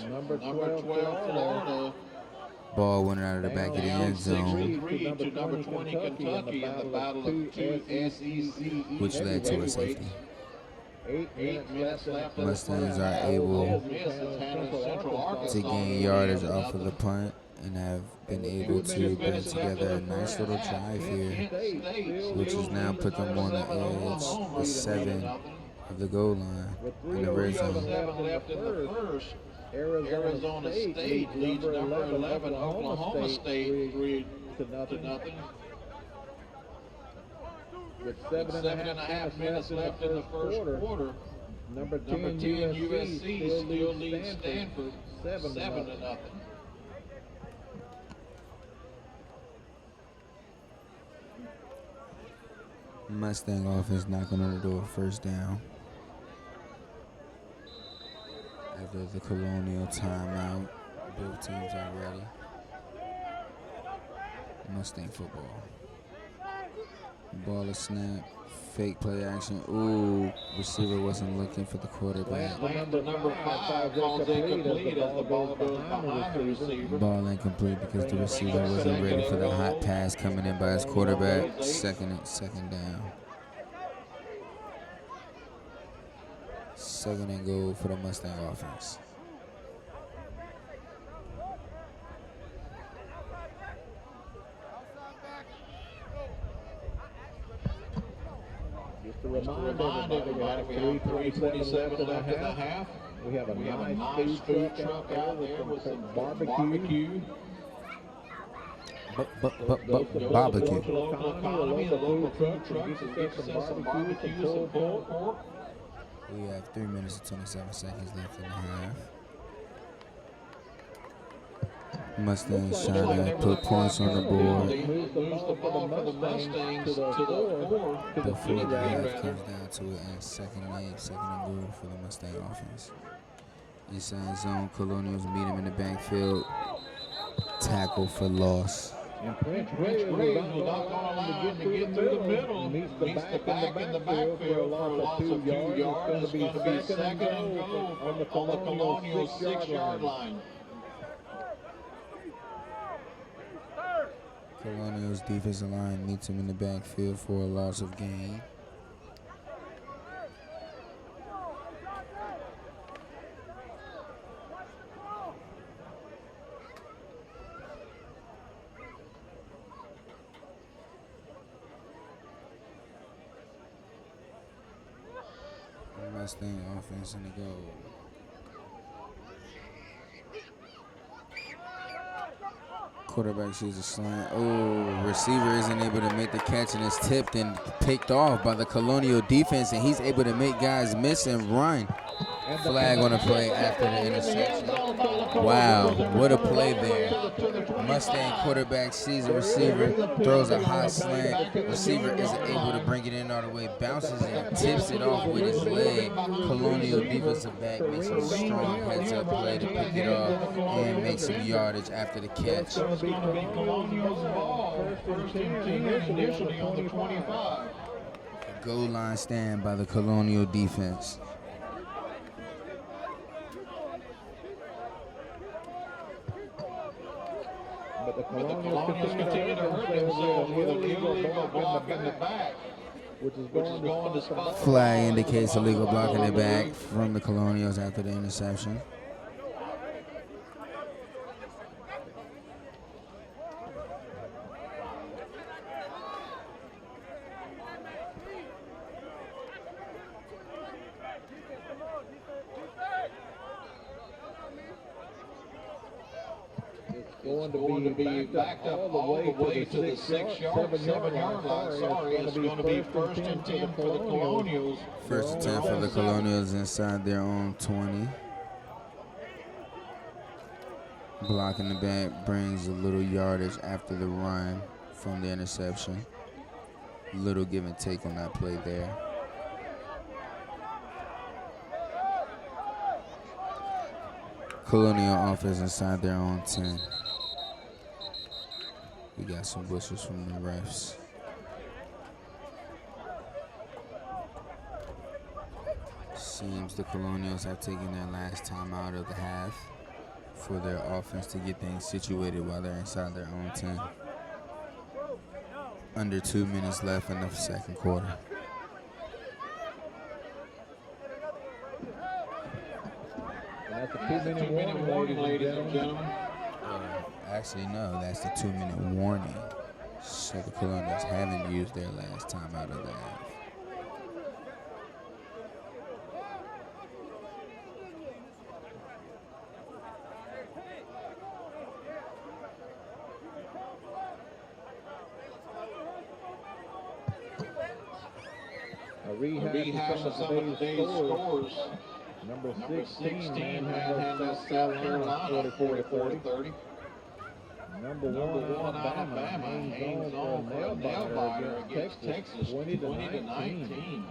Number 12, Florida. Ball went out of the back of the end zone, 63 to number 20, Kentucky in the battle of two SEC, which led to a safety. 8 minutes left. Mustangs are able to gain yardage off of the punt and have been able to put together a nice little drive here, which has now put them on the edge, the 7 of the goal line in the red zone. 7 left in the first. Arizona State leads number 11 Oklahoma State 3 to nothing. With With 7.5 minutes left in the first quarter. Number 10 USC still leads Stanford 7 to nothing. Mustang offense knocking on the door, first down. After the Colonial timeout, both teams are ready. Mustang football. Ball is snap, fake play action. Ooh, receiver wasn't looking for the quarterback. The number 5 calls incomplete as the ball goes behind the receiver. Ball incomplete because the receiver wasn't ready for the hot pass coming in by his quarterback. Second down. Second and goal for the Mustang offense. Just to remind everybody, we have 3:27 left in the half. We have a nice food truck out there with some barbecue. Barbecue. Local economy, the local food trucks, and get some barbecue, some pulled pork. We have 3 minutes and 27 seconds left in the half. Mustangs trying to put points on the board. They lose the ball for the Mustangs to the 4. Before the half comes down to it, and second and goal for the Mustang offense. Inside zone, Colonials meet him in the backfield. Tackle for loss. And Prince Graves was not going to allow him to get through the middle. Meets the back in the backfield for a loss of 2 yards. It's going to be second and goal on the Colonial 6-yard line. Colonials defensive line meets him in the backfield for a loss of gain. Mustang offense in the goal. Quarterback sees a slant. Oh, receiver isn't able to make the catch, and it's tipped and picked off by the Colonial defense, and he's able to make guys miss and run. Flag on the play after the interception. Wow, what a play there. Mustang quarterback sees a receiver, throws a high slant. Receiver isn't able to bring it in all the way, bounces and tips it off with his leg. Colonial defensive back makes a strong heads-up play to pick it off and make some yardage after the catch. So it's going to be Colonial's ball. First and 10 initially on the 25. Goal line stand by the Colonial defense. But the Colonials continue to hurt themselves with an illegal block in the back, which is going to spot. Flag indicates a legal block in the back from the Colonials after the interception. going to be backed up all the way to the 7-yard line. Sorry, it's going to be 1st and 10 for the Colonials. 1st and 10 for the Colonials inside their own 20. Blocking the back brings a little yardage after the run from the interception. Little give and take on that play there. Colonial offense inside their own 10. We got some whistles from the refs. Seems the Colonials have taken their last time out of the half for their offense to get things situated while they're inside their own 10. Under 2 minutes left in the second quarter. That's a 2-minute warning, ladies and gentlemen. Actually, no, that's the 2-minute warning. So the Colonials haven't used their last time out of the half. A rehash of some of today's scores. Number 16 manhandles South Carolina 40-30. Number 1 Alabama hangs on for a nail biter against Texas 20-19.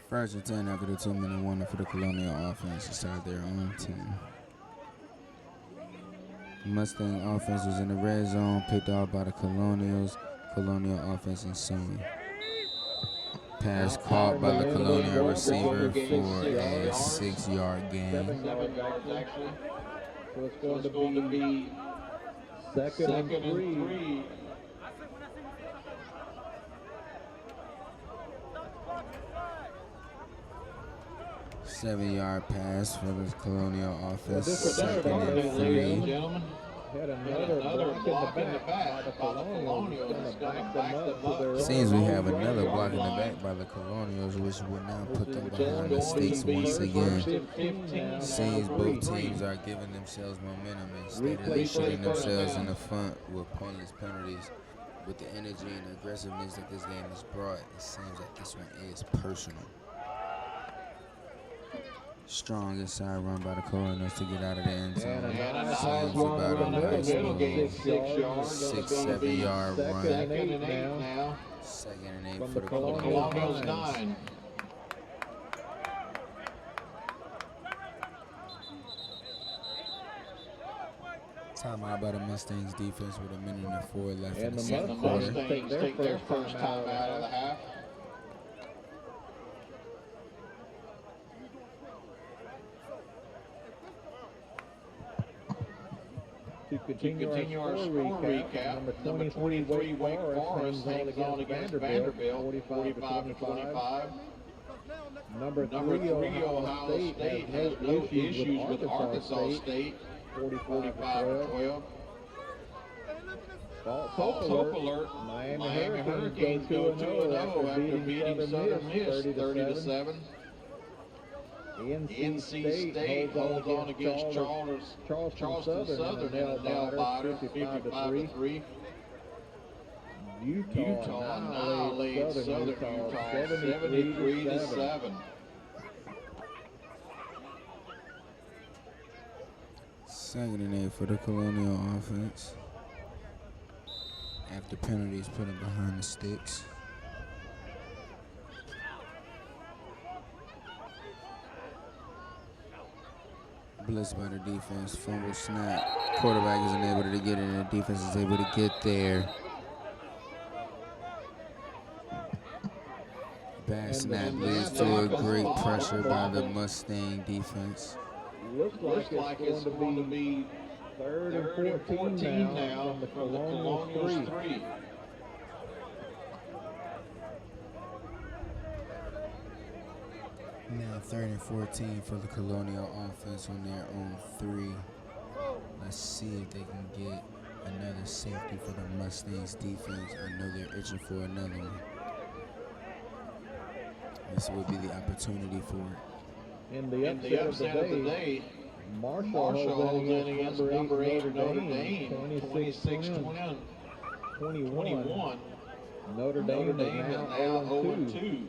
First and 10 after the 2-minute warning for the Colonial offense inside their own 10. Mustang offense was in the red zone, picked off by the Colonials. Colonial offense in zone. Pass caught by the Colonial receiver for a 6-yard gain. 7 yards actually. So it's going to be second and 3. Seven-yard pass for the Colonial offense. Second and 3. Had another block in the back by the Colonials. It's going to back them up to their Seems we have another block in the back by the Colonials, which will now put them behind the stakes once again. Seems both teams are giving themselves momentum instead of shooting themselves in the front with pointless penalties. With the energy and aggressiveness that this game has brought, it seems like this one is personal. Strong inside run by the Colonials to get out of the end zone. Seems about a nice little 6-7-yard run. 2nd and 8 now. 2nd and 8 for the Colonials. 9. Timeout by the Mustangs defense with 1:04 left in And the the second Mustangs quarter. Take their first time out of the half. To continue our score recap, number 23 Wake Forest hangs on against Vanderbilt 45-25. Number 3 Ohio State has no issues with Arkansas State 45-12. False hope alert. Miami Hurricanes go 2-0 after beating Southern Miss 30-7. NC State holds on against Charleston Southern in a nail-biter 55-3. Utah annihilates Southern Utah 73-7. Second and 8 for the Colonial offense. After penalties put them behind the sticks. Blitz by the defense, fumble snap. Quarterback isn't able to get it, and the defense is able to get there. Bad snap leads to a great pressure by the Mustang defense. Looks like it's going to be 3rd and 14 now from the Colonials 3. Now 3rd and 14 for the Colonial offense on their own 3. Let's see if they can get another safety for the Mustangs defense. I know they're itching for another one. This would be the opportunity for it. In the upset of the day, Marshall holds in against number 8 Notre Dame, 26-21. Notre Dame is now 0-2.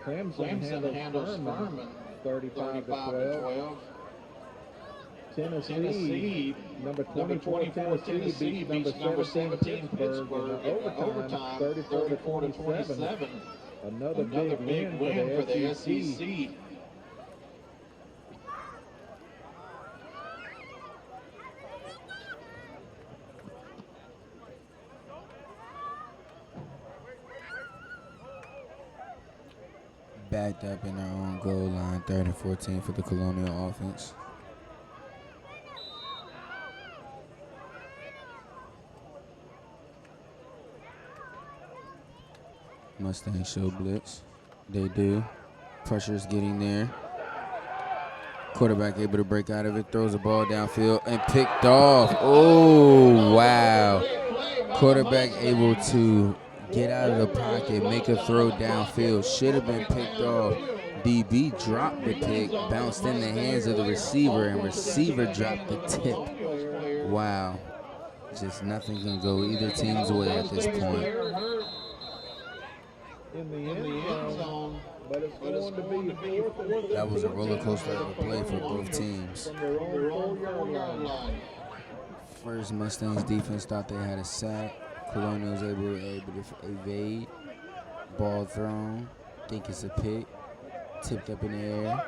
Clemson handles Furman 35-12. Tennessee, number 24 Tennessee beats number 17 Pittsburgh in overtime 34-27. Another big win for the SEC. Backed up in their own goal line, 3rd and 14 for the Colonial offense. Mustangs show blitz. They do. Pressure's getting there. Quarterback able to break out of it, throws the ball downfield and picked off. Oh, wow. Quarterback able to get out of the pocket, make a throw downfield. Should have been picked off. DB dropped the pick, bounced in the hands of the receiver, and receiver dropped the tip. Wow. Just nothing can go either team's way at this point. In the end zone, but it's going to be fourth. That was a roller coaster of a play for both teams. From their own 4-yard line. First, Mustangs defense thought they had a sack. Colonials able to evade. Ball thrown. Think it's a pick. Tipped up in the air.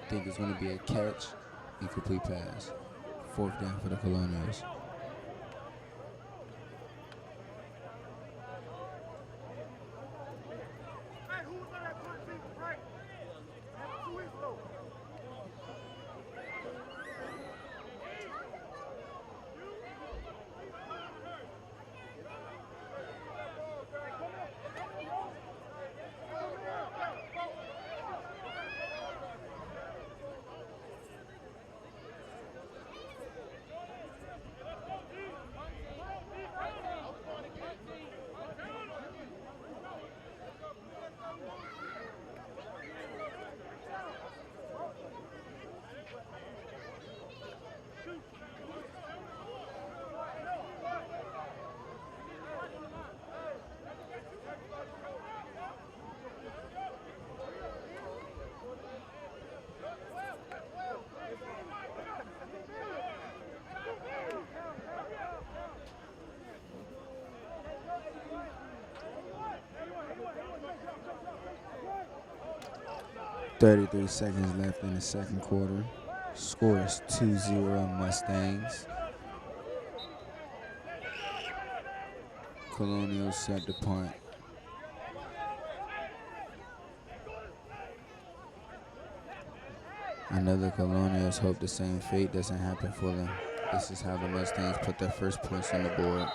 Think it's going to be a catch. Incomplete pass. 4th down for the Colonials. .33 seconds left in the second quarter. Score is 2-0 Mustangs. Colonials set the punt. Another Colonials hope the same fate doesn't happen for them. This is how the Mustangs put their first points on the board.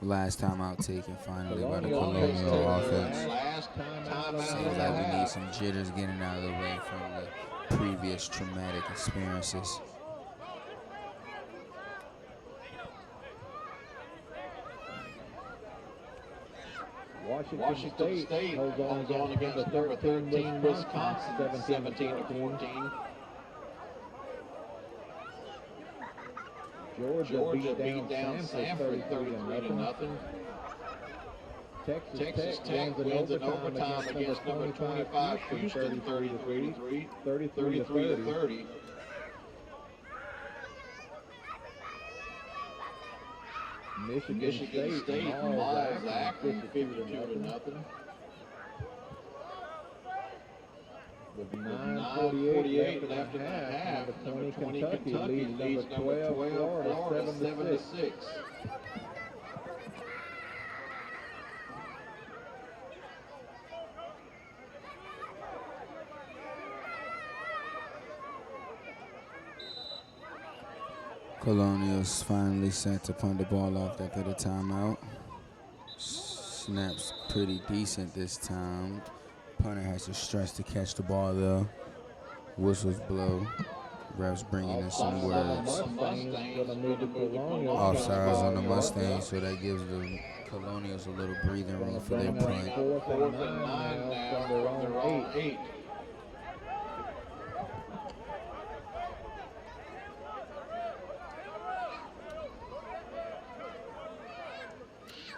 Last time out taken finally by the Colonial offense. Seems like we need some jitters getting out of the way from the previous traumatic experiences. Washington State holds on against number 13 Wisconsin 17-14. Georgia beat down Sanford 33-0. Texas Tech wins in overtime against number 25 Houston 33-30. Michigan State mauls Akron 52-0. With 9:48 left in the half, number 20 Kentucky leads number 12 Florida 7-6. Colonials finally set to punt the ball off after the timeout. Snaps pretty decent this time. Punter has to stretch to catch the ball though. Whistles blow. Refs bringing in some words. Offsides on the Mustangs, so that gives the Colonials a little breathing room for their Bring up punt. 4th and 9 now from their own 8.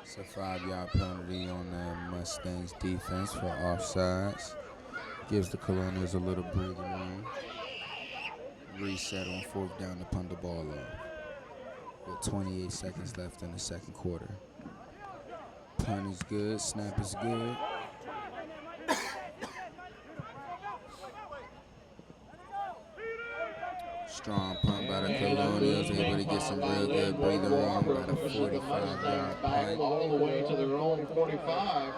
It's a 5-yard penalty on the Mustangs defense for offsides. Gives the Colonials a little breathing room. Reset on 4th down to punt the ball off. With 28 seconds left in the second quarter. Punt is good, snap is good. Strong punt by the Colonials, able to get some real good breathing room by the 45-yard punt. All the way to their own 45.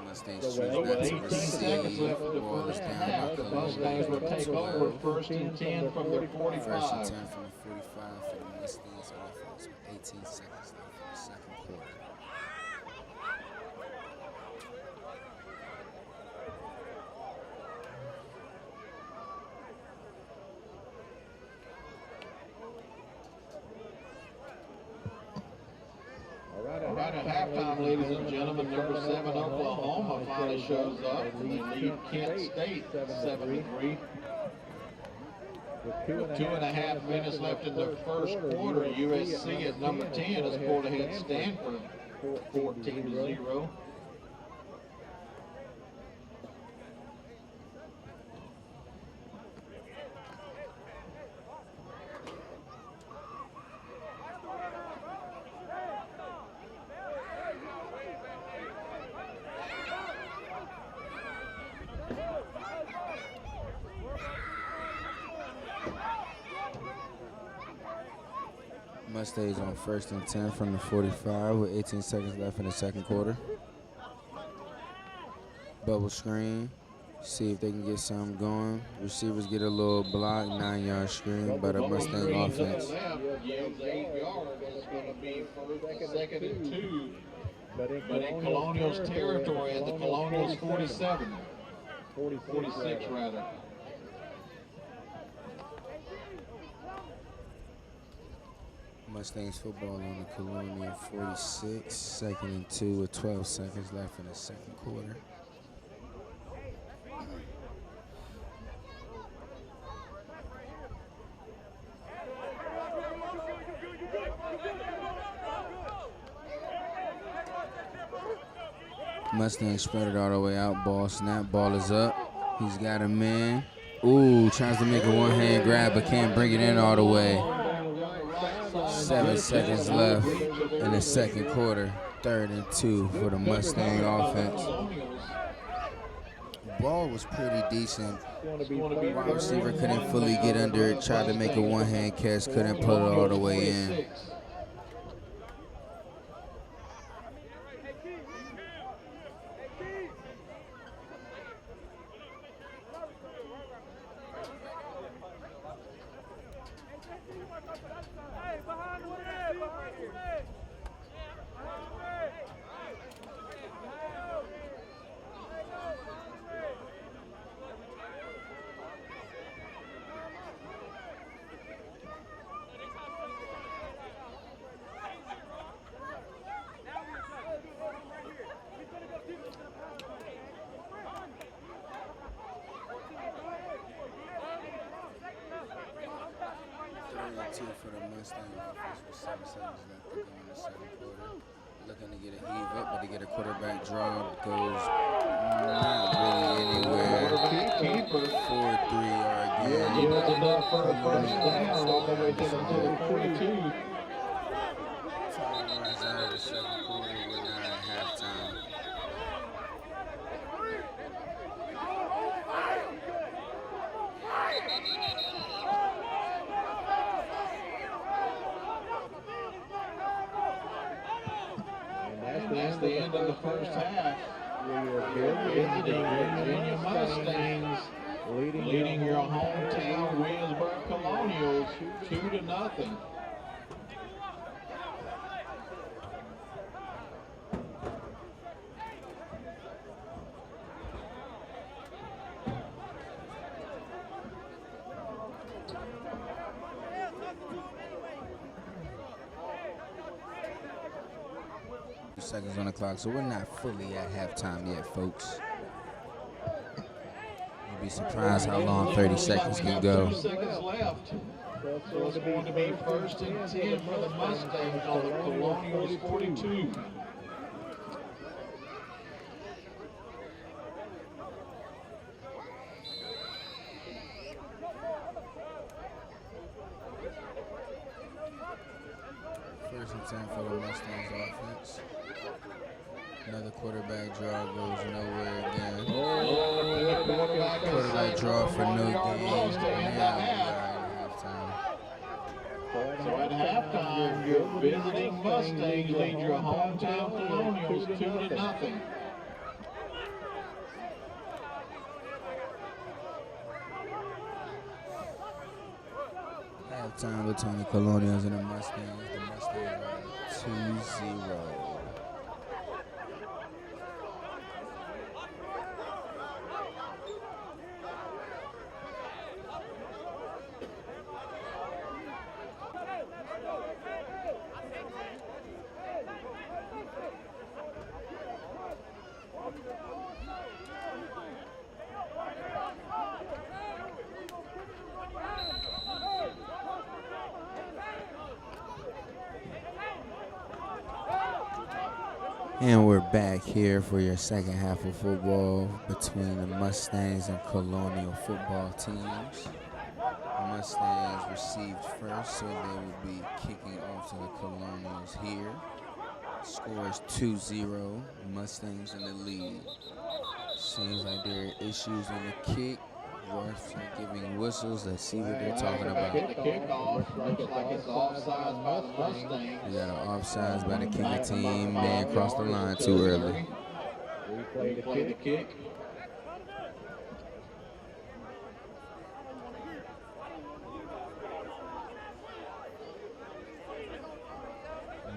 Mustangs choose With not to 18 seconds receive. left in the Ball is first down half, by the Colonials Mustangs will at the take 12. over 1st and 10 from their 45. 1st and 10 from the 45 for the Mustangs offense with 18 seconds left in the second quarter. All right, at halftime, ladies and gentlemen, number 7 Oklahoma finally shows up. They lead Kent State 7-3. With With 2.5 minutes left in the first quarter, USC at number 10 has pulled ahead Stanford 14-0. Mustangs on 1st and 10 from the 45 with 18 seconds left in the second quarter. Bubble screen. See if they can get something going. Receivers get a little block, 9-yard screen by the Mustang offense. Yields 8 yards. It's going to be 2nd and 2. But in Colonials territory at the Colonials 47. 46 rather. Mustangs football on the Colonial 46, 2nd and 2 with 12 seconds left in the second quarter. Mustangs spread it all the way out. Ball snap. Ball is up. He's got a man. Ooh, tries to make a one-hand grab, but can't bring it in all the way. 7 seconds left in the second quarter. 3rd and 2 for the Mustang offense. Ball was pretty decent. Wide receiver couldn't fully get under it. Tried to make a one-hand catch, couldn't put it all the way in. For the Mustang offense with 7 seconds left to go in the second quarter. Looking to get a heave up, but to get a quarterback draw goes not really anywhere. 4 3-yard gain. Yields enough for a first down all the way to the 42. Time runs out of the second quarter. We're not at halftime. That's the end of the first half. Visiting Virginia Mustangs, leading your hometown Williamsburg Colonials 2-0. seconds on the clock, so we're not fully at halftime yet, folks. You'd be surprised how long 30 seconds can go. 2 seconds left. So it's going to be 1st and 10 for the Mustangs on the Colonials 42. First and 10 for the Mustangs offense. Another quarterback draw goes nowhere again. Quarterback draw for no gain. Now we are at halftime. So at halftime, your visiting Mustangs lead your hometown Colonials 2-0. Halftime between the Colonials and the Mustangs. The Mustangs are 2-0. And we're back here for your second half of football between the Mustangs and Colonial football teams. The Mustangs received first, so they will be kicking off to the Colonials here. Score is 2-0, Mustangs in the lead. Seems like there are issues on the kick. Refs are giving whistles. Let's see what they're talking about. Get the kickoff. Looks like it's offsides by the Mustangs. We got an offsides by the kicking team. Man crossed the line too early. Replay the kick.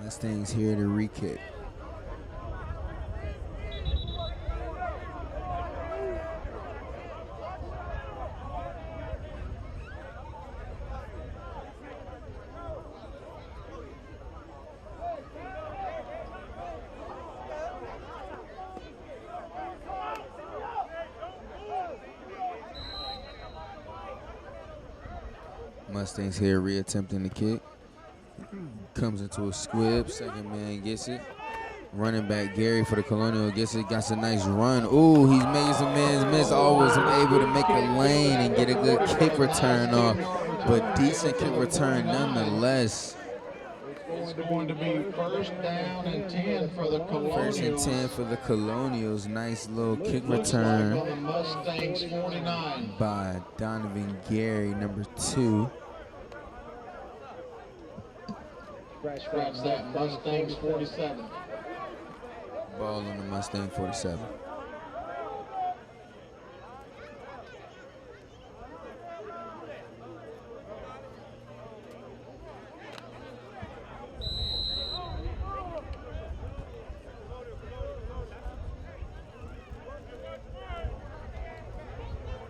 Mustangs here to re-kick. Mustangs here reattempting the kick. Comes into a squib. Second man gets it. Running back Gary for the Colonial gets it. Got a nice run. Ooh, he's made some man's miss. Always able to make a lane and get a good kick return off. But decent kick return nonetheless. It's going to be 1st down and 10 for the Colonials. 1st and 10 for the Colonials. Nice little kick return Like the Mustangs 49. by Donovan Gary, number 2. Scratch that. Mustangs 47. Ball on the Mustang 47.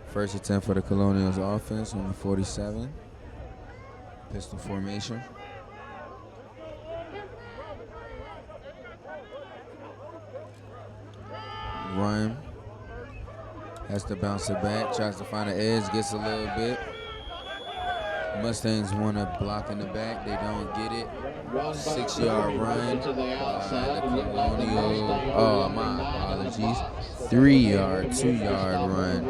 First and 10 for the Colonials offense on the 47. Pistol formation. Run. Has to bounce it back. Tries to find an edge. Gets a little bit. Mustangs want to block in the back. They don't get it. 6-yard run by the Colonial. Oh, my apologies. 3-yard, 2-yard run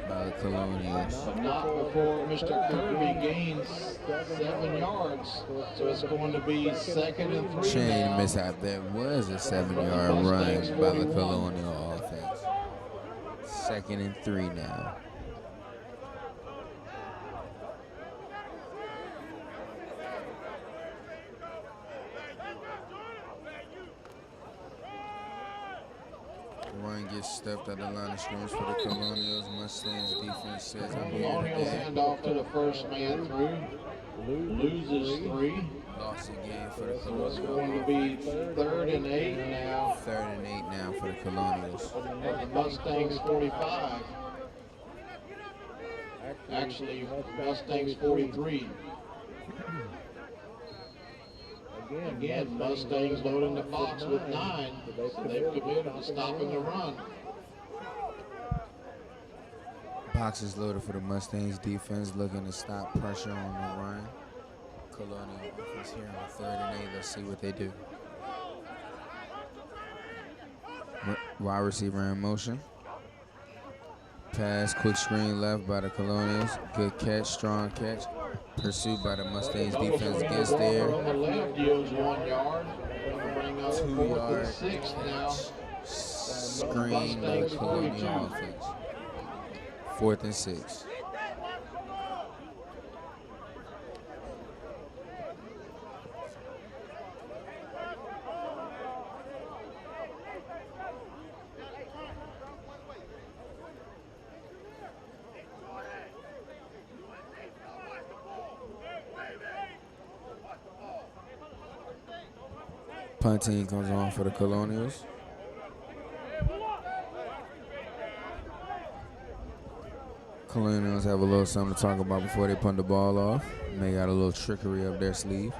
by the Colonials. But not before Mr. Kirby gains 7 yards. So it's going to be 2nd and 3 Chain now. mishap. That was a 7-yard run by the Colonial offense. 2nd and 3 now. Run gets stepped at the line of scrimmage for the Colonials. Mustangs defense says I'm here Colonials today. hand off to the first man through. Loses 3. Lost again for the So it's Colonials. going to be 3rd and 8 now. 3rd and 8 now for the Colonials. At the Mustangs 45. Actually, Mustangs 43. Again, Mustangs loading the box with 9, so they've committed to stopping the run. Box is loaded for the Mustangs defense, looking to stop pressure on the run. Colonial offense here on 3rd and 8. Let's see what they do. Wide receiver in motion. Pass, quick screen left by the Colonials. Good catch, strong catch. Pursued by the Mustangs defense. Gets there. On the left yields 1 yard. Bring up 2 4th yard and 6 now. screen by the Colonial offense. 4th and 6. Punt team comes on for the Colonials. Colonials have a little something to talk about before they punt the ball off. They got a little trickery up their sleeve.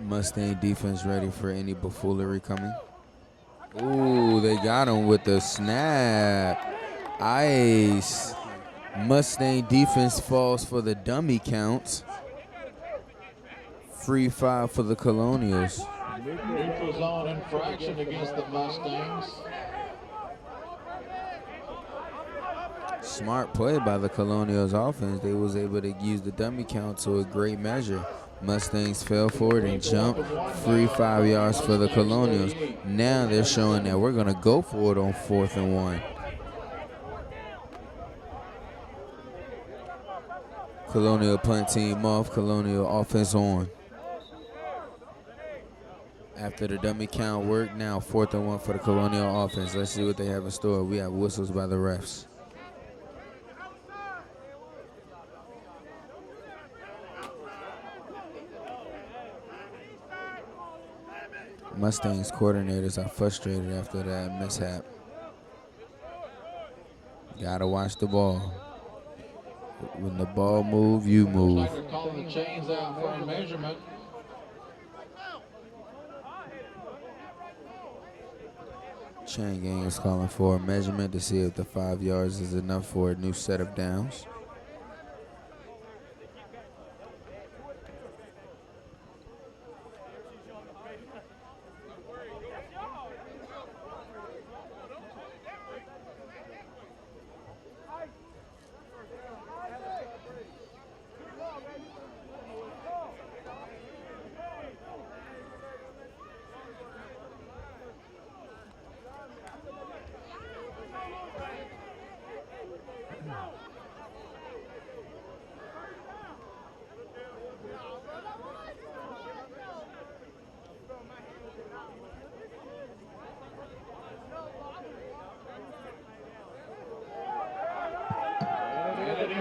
Mustang defense ready for any buffoonery coming. Ooh, they got him with the snap. Ice. Mustang defense falls for the dummy count. Free 5 for the Colonials. Neutral zone infraction against the Mustangs. Smart play by the Colonials offense. They was able to use the dummy count to a great measure. Mustangs fell forward and jumped. Free 5 yards for the Colonials. Now they're showing that we're going to go for it on 4th and 1. Colonial punt team off. Colonial offense on. After the dummy count work, now 4th and 1 for the Colonial offense. Let's see what they have in store. We have whistles by the refs. Mustangs coordinators are frustrated after that mishap. Gotta watch the ball. When the ball move, you move. Looks like they're calling the chains out for a measurement. Chain gang is calling for a measurement to see if the 5 yards is enough for a new set of downs.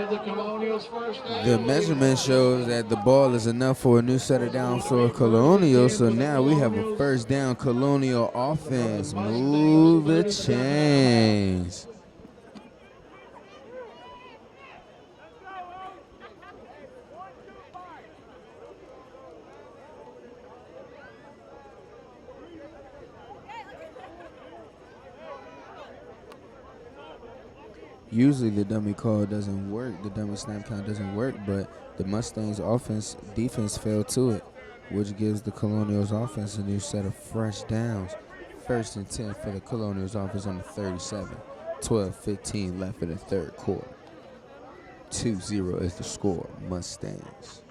The Colonials first down. The measurement shows that the ball is enough for a new set of downs for Colonial. So now we have a first down Colonial offense. Move the chains. Usually the dummy call doesn't work, the dummy snap count doesn't work, but the Mustangs defense failed to it, which gives the Colonials offense a new set of fresh downs. 1st and 10 for the Colonials offense on the 37. 12:15 left in the 3rd quarter. 2-0 is the score, Mustangs.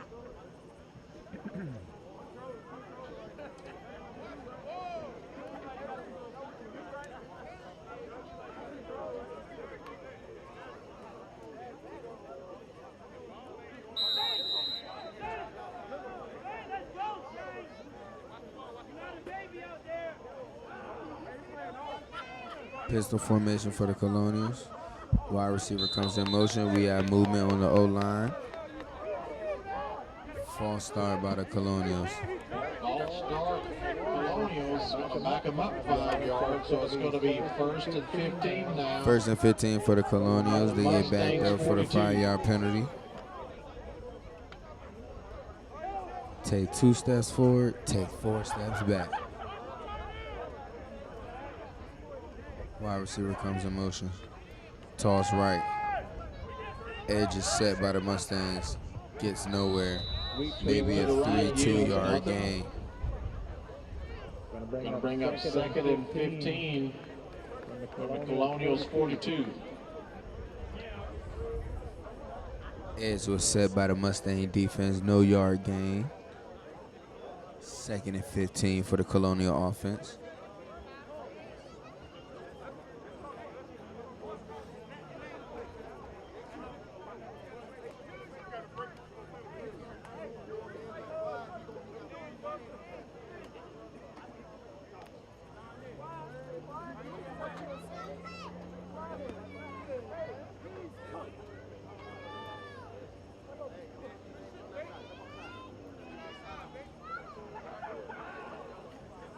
Pistol formation for the Colonials. Wide receiver comes in motion. We have movement on the O-line. False start by the Colonials. False start. Colonials going to back them up 5 yards, so it's going to be 1st and 15 now. 1st and 15 for the Colonials. They get backed up for the 5-yard penalty. Take 2 steps forward, take 4 steps back. Wide receiver comes in motion. Toss right. Edge is set by the Mustangs. Gets nowhere. Maybe a 3-2 yard gain. Going to bring up 2nd and 15 from the Colonials 42. Edge was set by the Mustang defense. No yard gain. 2nd and 15 for the Colonial offense.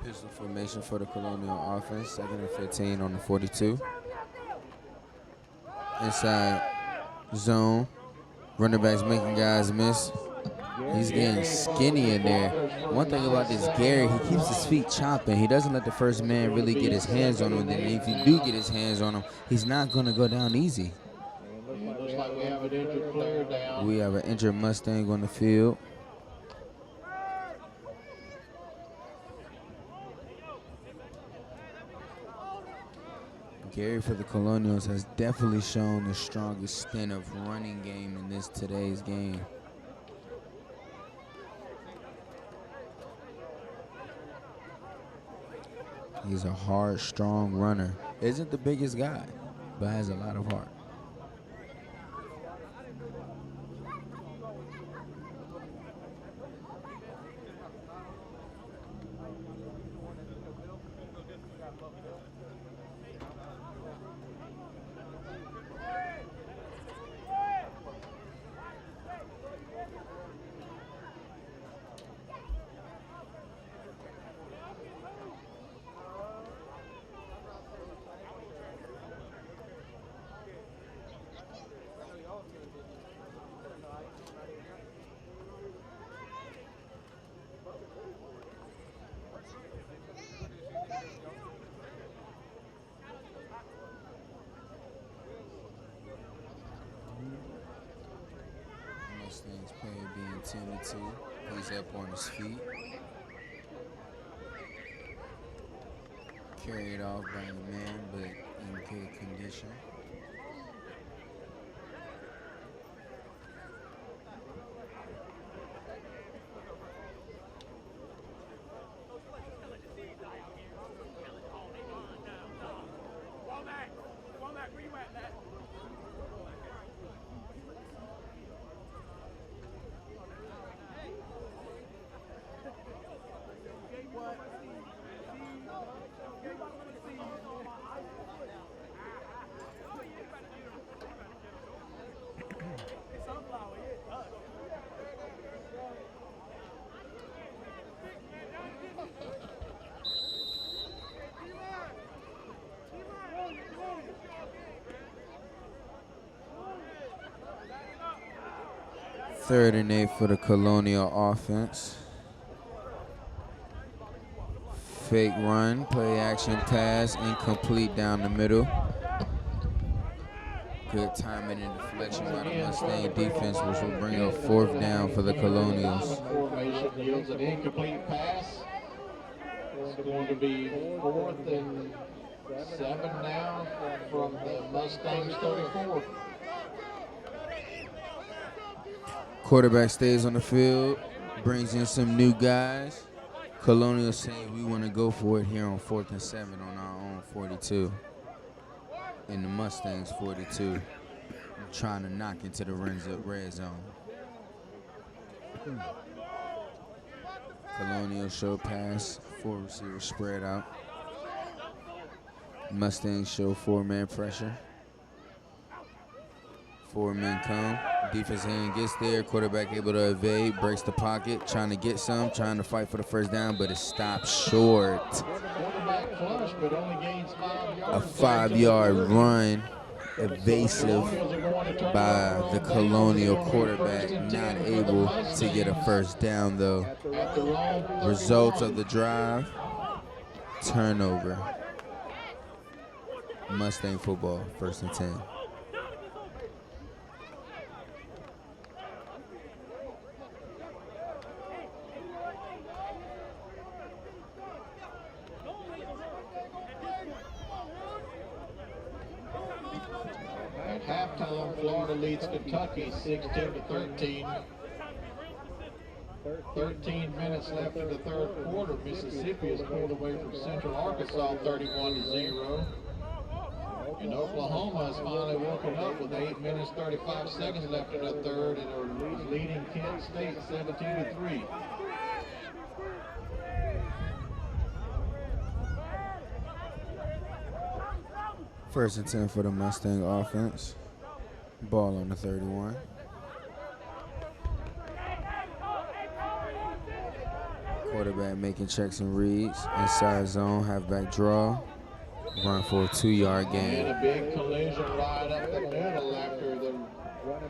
Pistol formation for the Colonial offense. 2nd and 15 on the 42. Inside zone. Running backs making guys miss. He's getting skinny in there. One thing about this Gary, he keeps his feet chopping. He doesn't let the first man really get his hands on him. And if you do get his hands on him, he's not going to go down easy. Looks like we have an injured player down. We have an injured Mustang on the field. Gary for the Colonials has definitely shown the strongest stint of running game in today's game. He's a hard, strong runner. Isn't the biggest guy, but has a lot of heart. Mustangs player being 10-2. He's up on his feet. Carried off by the man, but in good condition. Third and 8 for the Colonial offense. Fake run, play action pass, incomplete down the middle. Good timing and deflection by the Mustang defense, which will bring up 4th down for the Colonials. Formation yields an incomplete pass. It's going to be 4th and 7 now from the Mustangs 34. Quarterback stays on the field, brings in some new guys. Colonials say we want to go for it here on 4th and 7 on our own 42. And the Mustangs 42, trying to knock into the red zone. Colonial show pass, 4 receivers spread out. Mustangs show 4-man pressure. 4 men come. Defense hand gets there. Quarterback able to evade, breaks the pocket, trying to get some, trying to fight for the first down, but it stops short. Quarterback flush, but only gains 5 yards. A 5-yard run evasive by the Colonial quarterback, not able to get a first down though. Results of the drive, turnover. Mustang football, 1st and 10. At halftime, Florida leads Kentucky 16-13. 13 minutes left in the third quarter. Mississippi is pulled away from Central Arkansas 31-0. And Oklahoma has finally woken up with 8 minutes 35 seconds left in the third and is leading Kent State 17-3. First and 10 for the Mustang offense. Ball on the 31. Quarterback making checks and reads. Inside zone, halfback draw. Run for a 2-yard gain. And a big collision right up the middle after the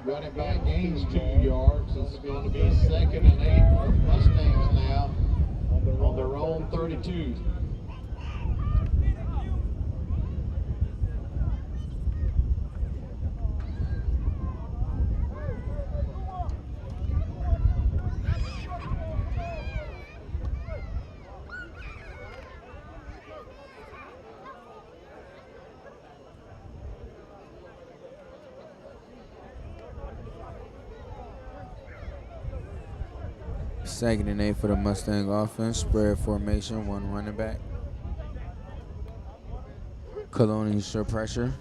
running back gains 2 yards. It's going to be 2nd and 8 for the Mustangs now on their own 32. Second and 8 for the Mustang offense. Spread formation, 1 running back. Colonials show pressure.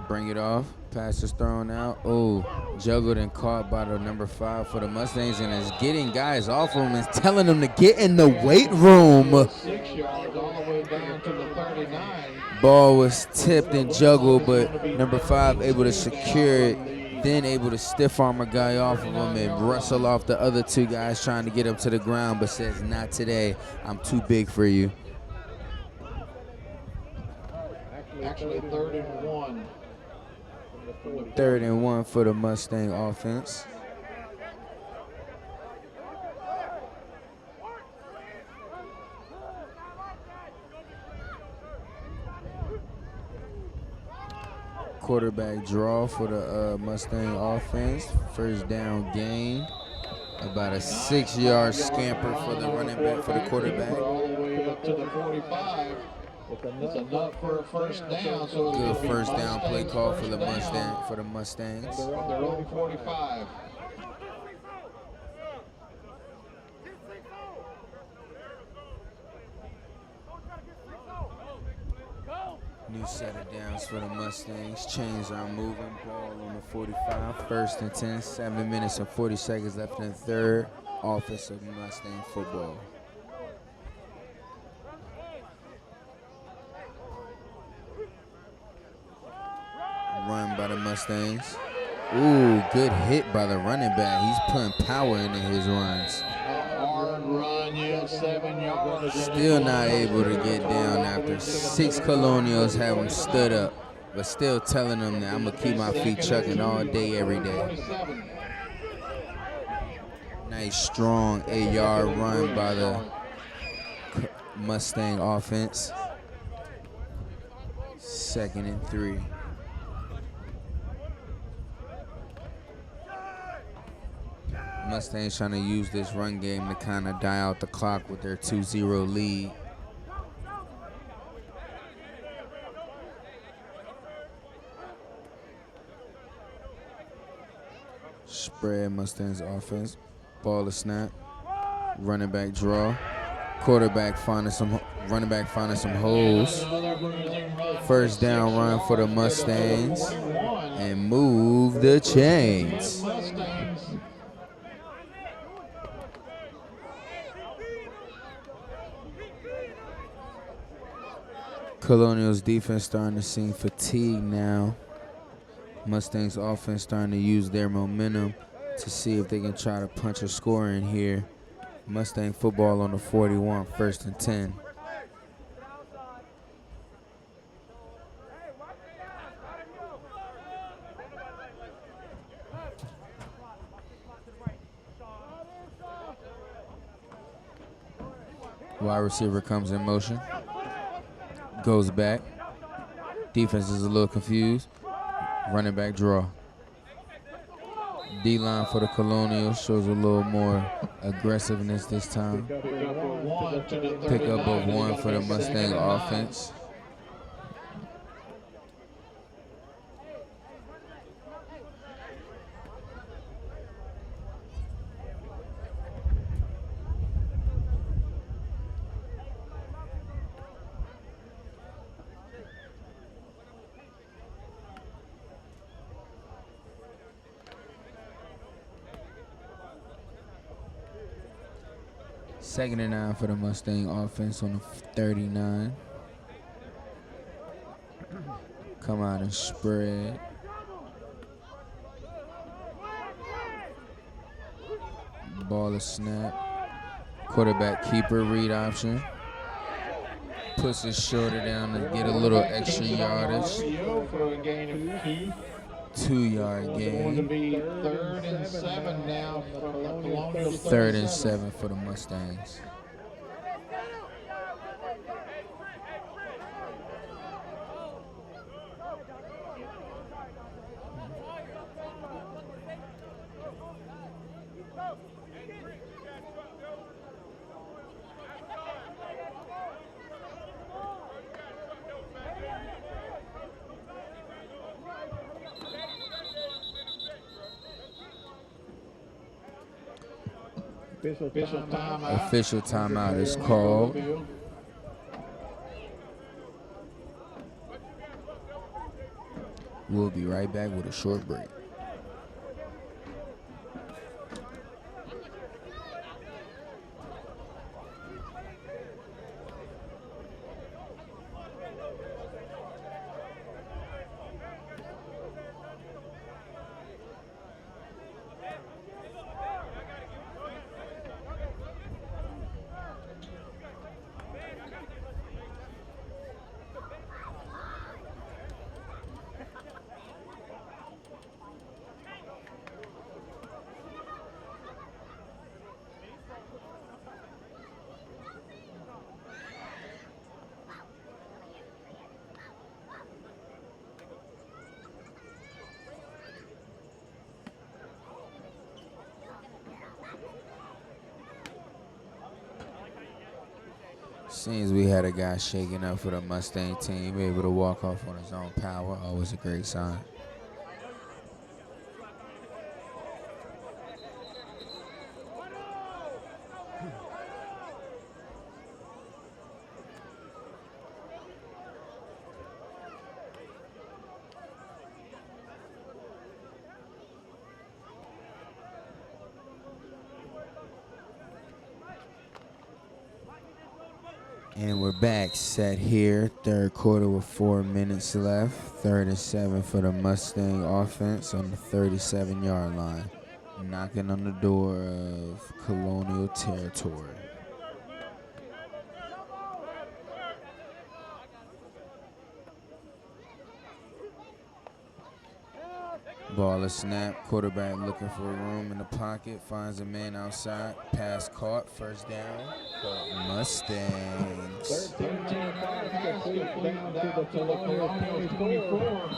Bring it off. Pass is thrown out. Oh, juggled and caught by the number 5 for the Mustangs, and is getting guys off him and telling them to get in the weight room. 6 yards all the way down to the 39. Ball was tipped and juggled, but number 5 able to secure it. Then able to stiff arm a guy off of him and wrestle off the other 2 guys trying to get him to the ground, but says, not today. I'm too big for you. Actually 3rd and 1. 3rd and 1 for the Mustang offense. Quarterback draw for the Mustang offense. First down gain. About a 6-yard scamper for the running back, for the quarterback. All the way up to the 45. It's enough for a first down. So it's Good gonna be first down play Mustangs call for first the down Mustangs. on their own 45. New set of downs for the Mustangs. Chains are moving. Ball on the 45. 1st and 10. 7 minutes and 40 seconds left in the third. Offensive Mustang football. Run by the Mustangs. Ooh, good hit by the running back. He's putting power into his runs. Hard run, yeah, 7 yards. Still not able to get down after 6 Colonials have him stood up, but still telling them that I'm going to keep my feet chucking all day, every day. Nice, strong 8-yard run by the Mustang offense. 2nd and 3. Mustangs trying to use this run game to kind of die out the clock with their 2-0 lead. Spread Mustangs offense. Ball to snap. Running back draw. Quarterback finding some, running back finding some holes. First down run for the Mustangs. And move the chains. Colonials defense starting to seem fatigued now. Mustangs offense starting to use their momentum to see if they can try to punch a score in here. Mustang football on the 41, 1st and 10. Wide receiver comes in motion. Goes back. Defense is a little confused. Running back draw. D-line for the Colonials shows a little more aggressiveness this time. Pickup of 1 for the Mustang offense. Second and 9 for the Mustang offense on the 39. Come out and spread. Ball is snap. Quarterback keeper read option. Puts his shoulder down to get a little extra yardage. For a gain of 2. 2-yard Going to gain. be 3rd and 7 now from the Colonials. 3rd and 7 for the Mustangs. Official timeout is called. We'll be right back with a short break. Seems we had a guy shaking up for the Mustang team, able to walk off on his own power. Always a great sign. And we're back, set here, third quarter with 4 minutes left. 3rd and 7 for the Mustang offense on the 37-yard line. Knocking on the door of Colonial territory. Ball is snapped. Quarterback looking for room in the pocket. Finds a man outside. Pass caught. First down. Mustangs. 13 pass complete down to the Colonials 24.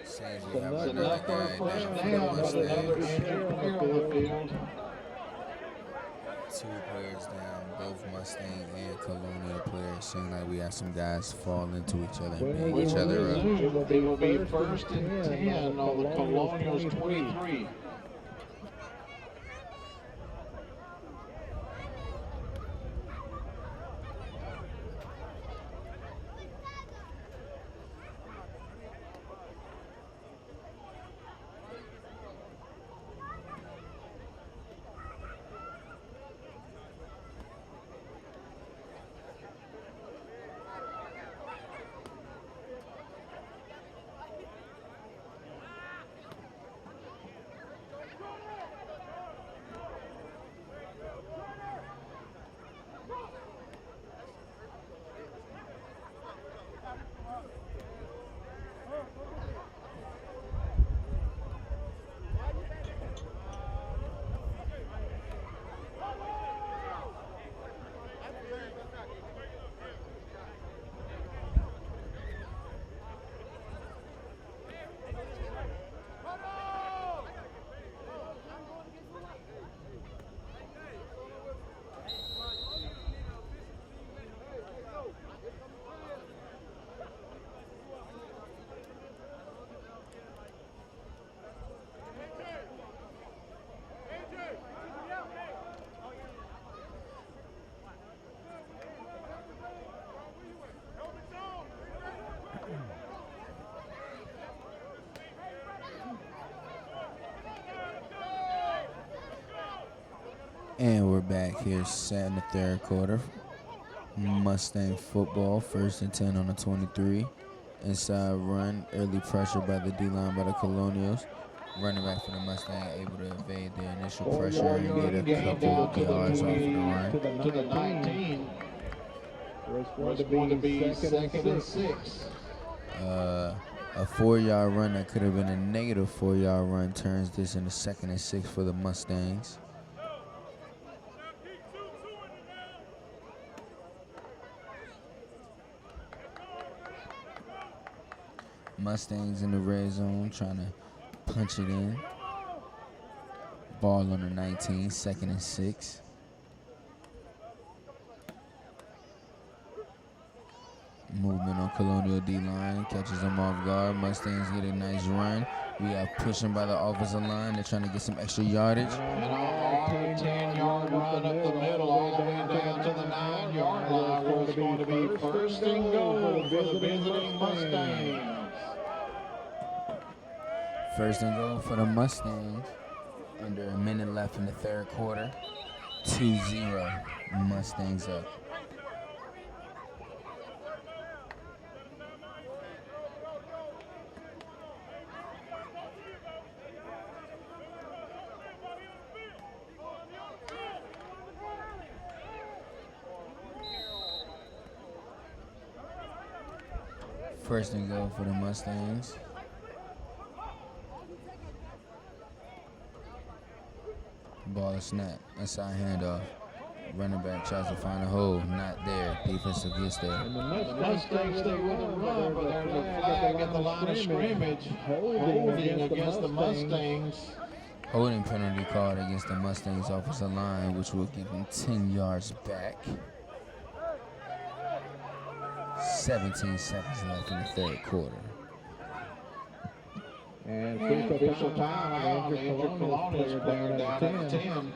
Seems we have another guy down for the But another Mustangs. injured player on the field. 2 players down, both Mustang and Colonial players. Seems like we have some guys fall into each other and bang each other up. It will be 1st and 10 on the Colonials 23. And we're back here, set in the third quarter. Mustang football, 1st and 10 on the 23. Inside run, early pressure by the D-line by the Colonials. Running back for the Mustang able to evade the initial pressure and get a couple of yards off of the run. To the 19. It's going to be 2nd and 6. A 4-yard run that could have been a negative 4-yard run turns this into 2nd and 6 for the Mustangs. Mustangs in the red zone trying to punch it in. Ball on the 19, 2nd and 6. Movement on Colonial D-line, catches them off guard. Mustangs get a nice run. We are pushing by the offensive line. They're trying to get some extra yardage. And a 10-yard run up the middle, all the way down to the 9-yard line, where it's going to be 1st and goal for the visiting Mustangs. 1st and goal for the Mustangs. Under a minute left in the third quarter. 2-0, Mustangs up. First and goal for the Mustangs. Ball is snapped. Inside handoff. Running back tries to find a hole. Not there. Defensive gets there. And the Mustangs stay with the run, but there's a flag at the line of scrimmage. Holding against the Mustangs. Holding penalty called against the Mustangs offensive line, which will give them 10 yards back. 17 seconds left in the third quarter. And official timeout. The injured Colonials player down at 10.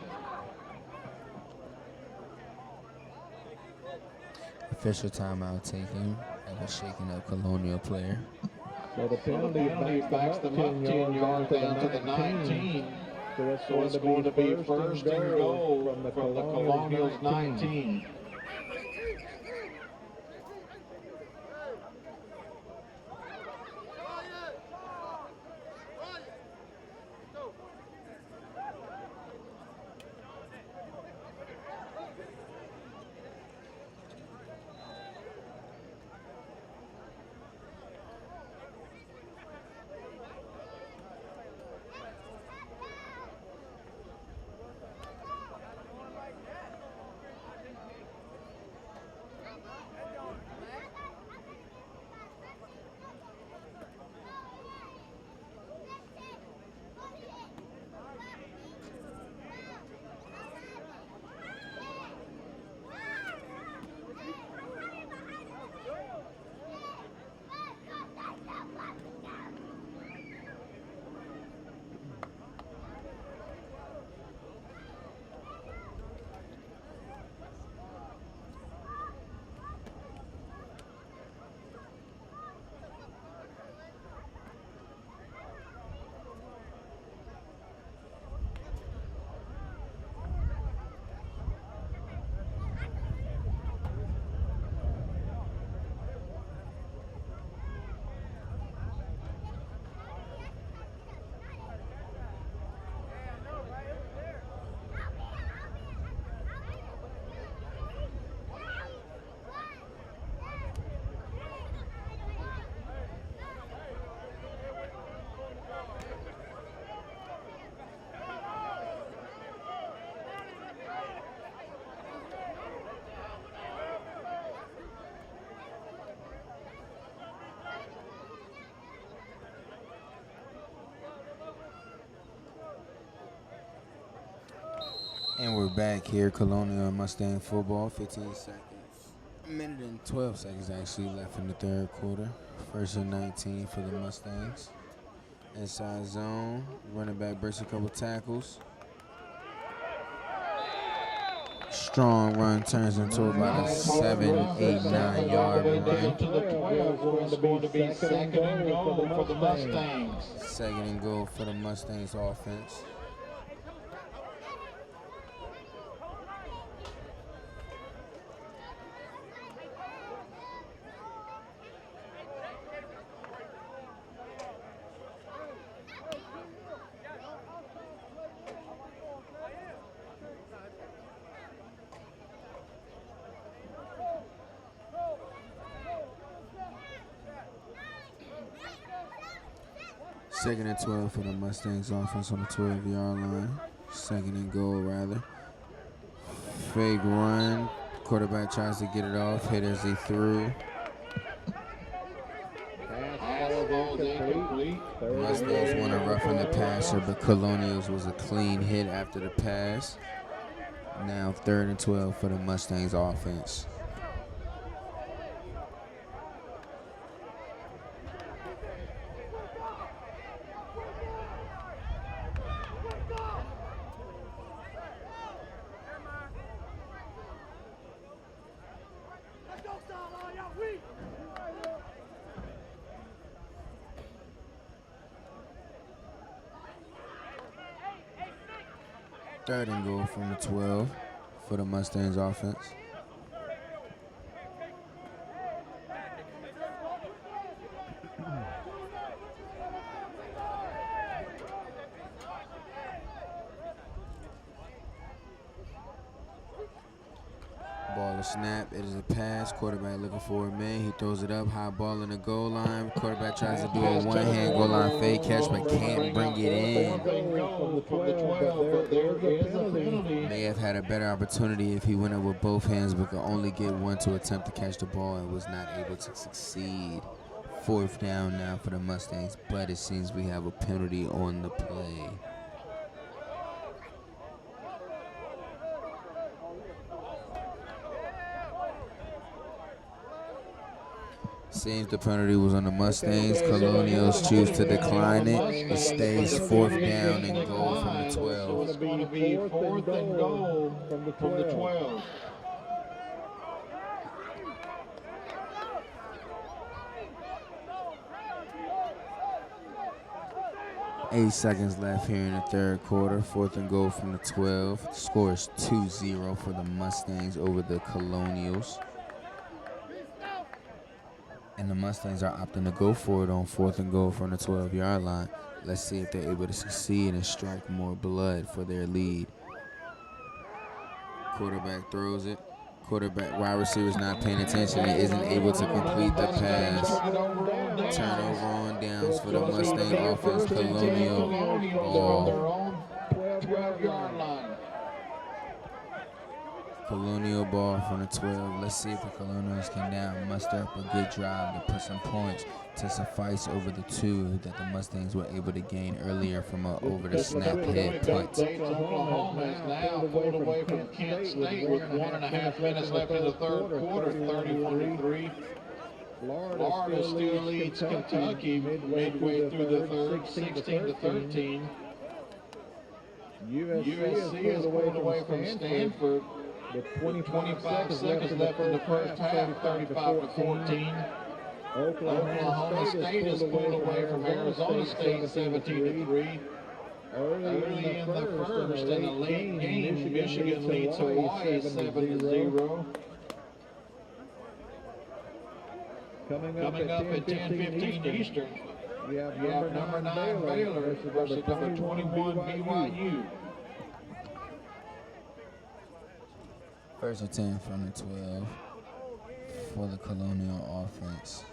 Official timeout taken and a shaking up Colonial player. So the penalty backs them up 10 yards down to the 19. So it's going to be 1st and goal from the Colonials 19. And we're back here, Colonial and Mustang football, 15 seconds. A minute and 12 seconds actually left in the third quarter. 1st and 19 for the Mustangs. Inside zone, running back breaks a couple tackles. Strong run turns into about a 7, 8, 9 yard run. To the 12, it's going to be 2nd and goal for the Mustangs. 2nd and goal for the Mustangs offense. Second and 12 for the Mustangs offense on the 12-yard line. Second and goal, rather. Fake run. Quarterback tries to get it off. Hit as he threw. Mustangs want to roughing the passer, but Colonials was a clean hit after the pass. Now third and 12 for the Mustangs offense. Third and goal from the 12 for the Mustangs offense. Ball is snap. It is a pass. Quarterback looking for a man. He throws it up. High ball in the goal line. Quarterback tries to do a one-hand goal line fake catch, but can't bring it in. May have had a better opportunity if he went up with both hands, but could only get one to attempt to catch the ball and was not able to succeed. Fourth down now for the Mustangs, but it seems we have a penalty on the play. Seems the penalty was on the Mustangs. Colonials choose to decline it. It stays fourth down and goal from the 12. It's going to be fourth and goal from the 12. 8 seconds left here in the third quarter. Fourth and goal from the 12. Score is 2-0 for the Mustangs over the Colonials. And the Mustangs are opting to go for it on fourth and goal from the 12-yard line. Let's see if they're able to succeed and strike more blood for their lead. Quarterback throws it. Wide receiver's not paying attention and isn't able to complete the pass. Turnover on downs for the Mustang offense. Colonial ball. 12-yard line. Colonial ball from the 12. Let's see if the Colonials can now muster up a good drive to put some points to suffice over the two that the Mustangs were able to gain earlier from a over the snap hit punt. Oklahoma is now pulled away from Kent State with 1.5 minutes left in the third quarter, 30-23. Florida still leads Kentucky midway through the third, 16-13. USC is pulled away from Stanford with 25 seconds left in the first half, 35-14. Oklahoma State is pulled away from Arizona State, 17-3. Early in the first, in a late game, Michigan leads Hawaii 7-0. Coming up at 10:15 Eastern, we have number 9 Baylor versus number 21 BYU. First and 10 from the 12 for the Colonial offense.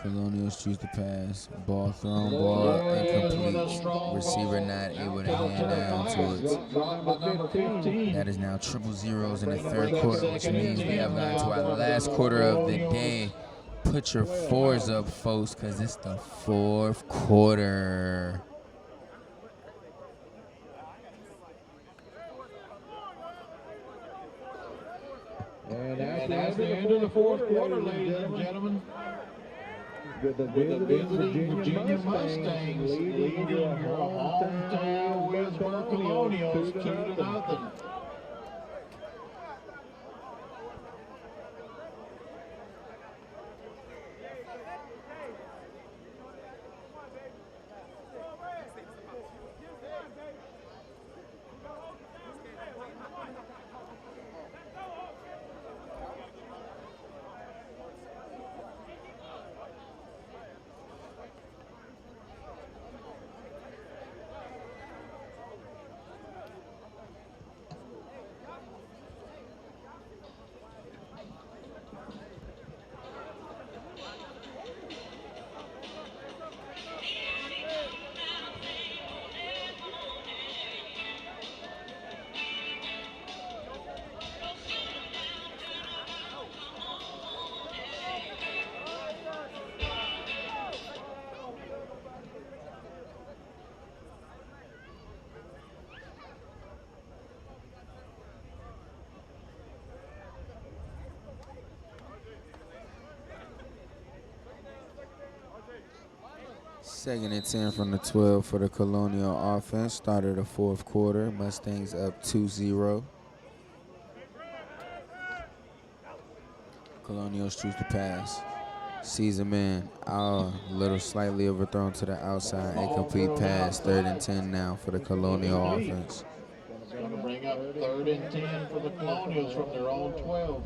Colonials choose to pass. Ball thrown, ball incomplete. Receiver not able to hand down to it. That is now triple zeros in the third quarter, which means we have gone to our last quarter of the day. Put your fours up, folks, because it's the fourth quarter. And that's the end of the fourth quarter, ladies and gentlemen. With the visiting Virginia Mustangs leading your hometown Williamsburg Colonials 2-0. Second and 10 from the 12 for the Colonial offense. Started the fourth quarter. Mustangs up 2-0. Colonials choose to pass. Sees him in. A little slightly overthrown to the outside. Incomplete pass. Third and 10 now for the Colonial offense. It's going to bring up 3rd and 10 for the Colonials from their own 12.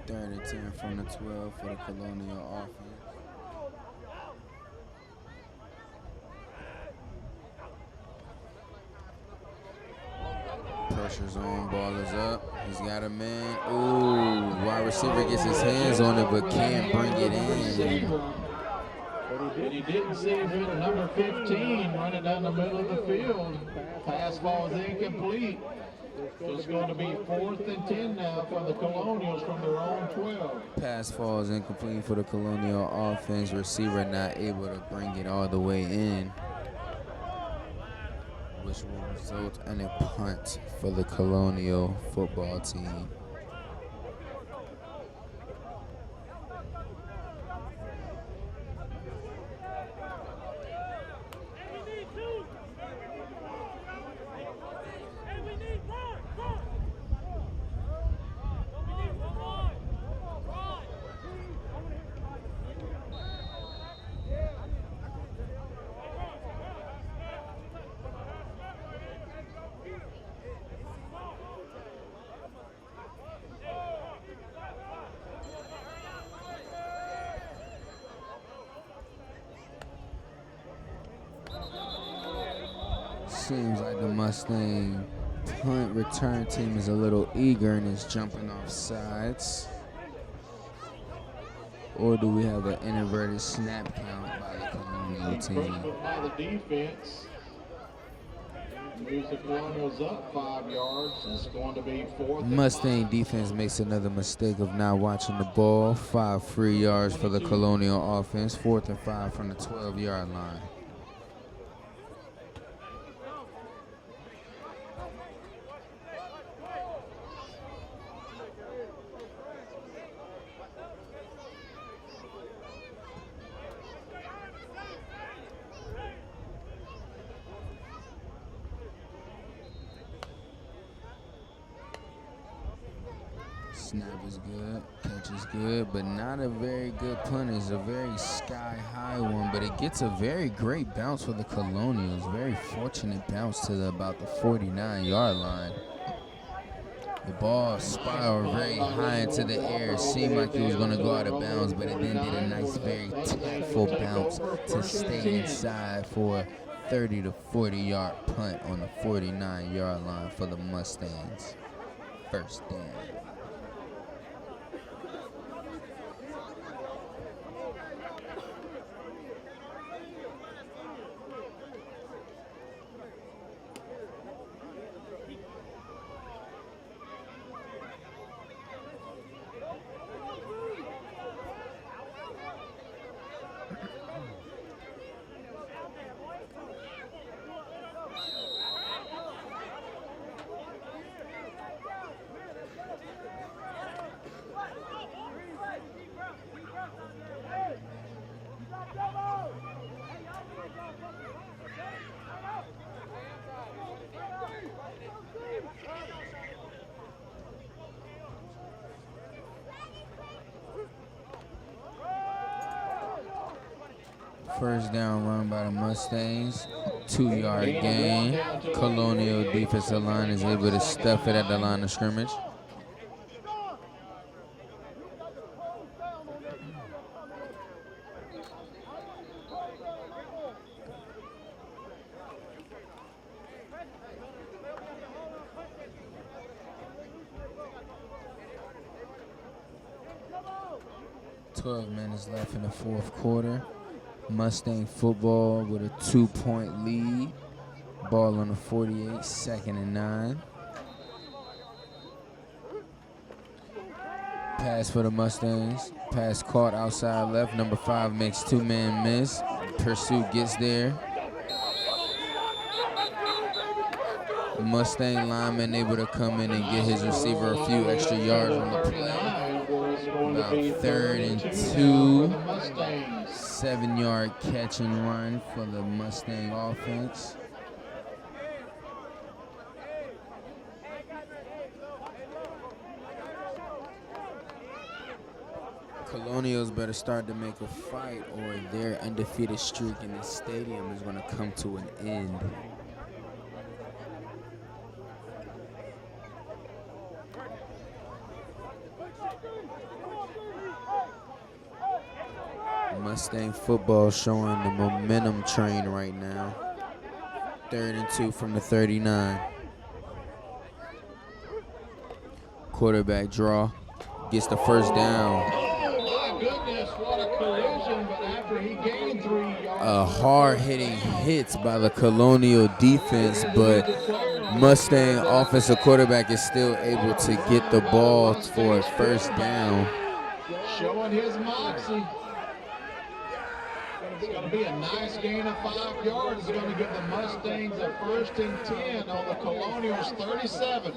Third and 10 from the 12 for the Colonial offense. Pressure's on, ball is up. He's got a man. Ooh, wide receiver gets his hands on it but can't bring it in. But he didn't see him, number 15 running down the middle of the field. Pass ball is incomplete. So it's going to be 4th and 10 now for the Colonials from their own 12. Pass falls incomplete for the Colonial offense. Receiver not able to bring it all the way in, which will result in a punt for the Colonial football team. Seems like the Mustang punt return team is a little eager and is jumping off sides. Or do we have an inverted snap count by the Colonial team? By the defense. Moves the Colonials up 5 yards. It's going to be 4th and Mustang defense makes another mistake of not watching the ball. 5 free yards for the Colonial offense. 4th and 5 from the 12-yard line. Snap is good, catch is good, but not a very good punt. It's a very sky-high one, but it gets a very great bounce for the Colonials. Very fortunate bounce to about the 49-yard line. The ball spiraled very high into the air. It seemed like it was going to go out of bounds, but it then did a nice, very tactful bounce to stay inside for a 30 to 40-yard punt on the 49-yard line for the Mustangs. First down. First down run by the Mustangs. 2-yard gain. Colonial defensive line is able to stuff it at the line of scrimmage. 12 minutes left in the fourth quarter. Mustang football with a 2-point lead. Ball on the 48, 2nd and 9. Pass for the Mustangs. Pass caught outside left. Number 5 makes 2-man miss. Pursuit gets there. Mustang lineman able to come in and get his receiver a few extra yards on the play. About 3rd and 2. 7-yard catch and run for the Mustang offense. Colonials better start to make a fight, or their undefeated streak in the stadium is going to come to an end. Mustang football showing the momentum train right now. 3rd and 2 from the 39. Quarterback draw. Gets the first down. Goodness, what a collision, but after he gained 3 yards. A hard-hitting hits by the Colonial defense, but Mustang offensive quarterback is still able to get the ball for a first down. Showing his moxie. It's going to be a nice gain of 5 yards. It's going to give the Mustangs a 1st and 10 on the Colonials 37.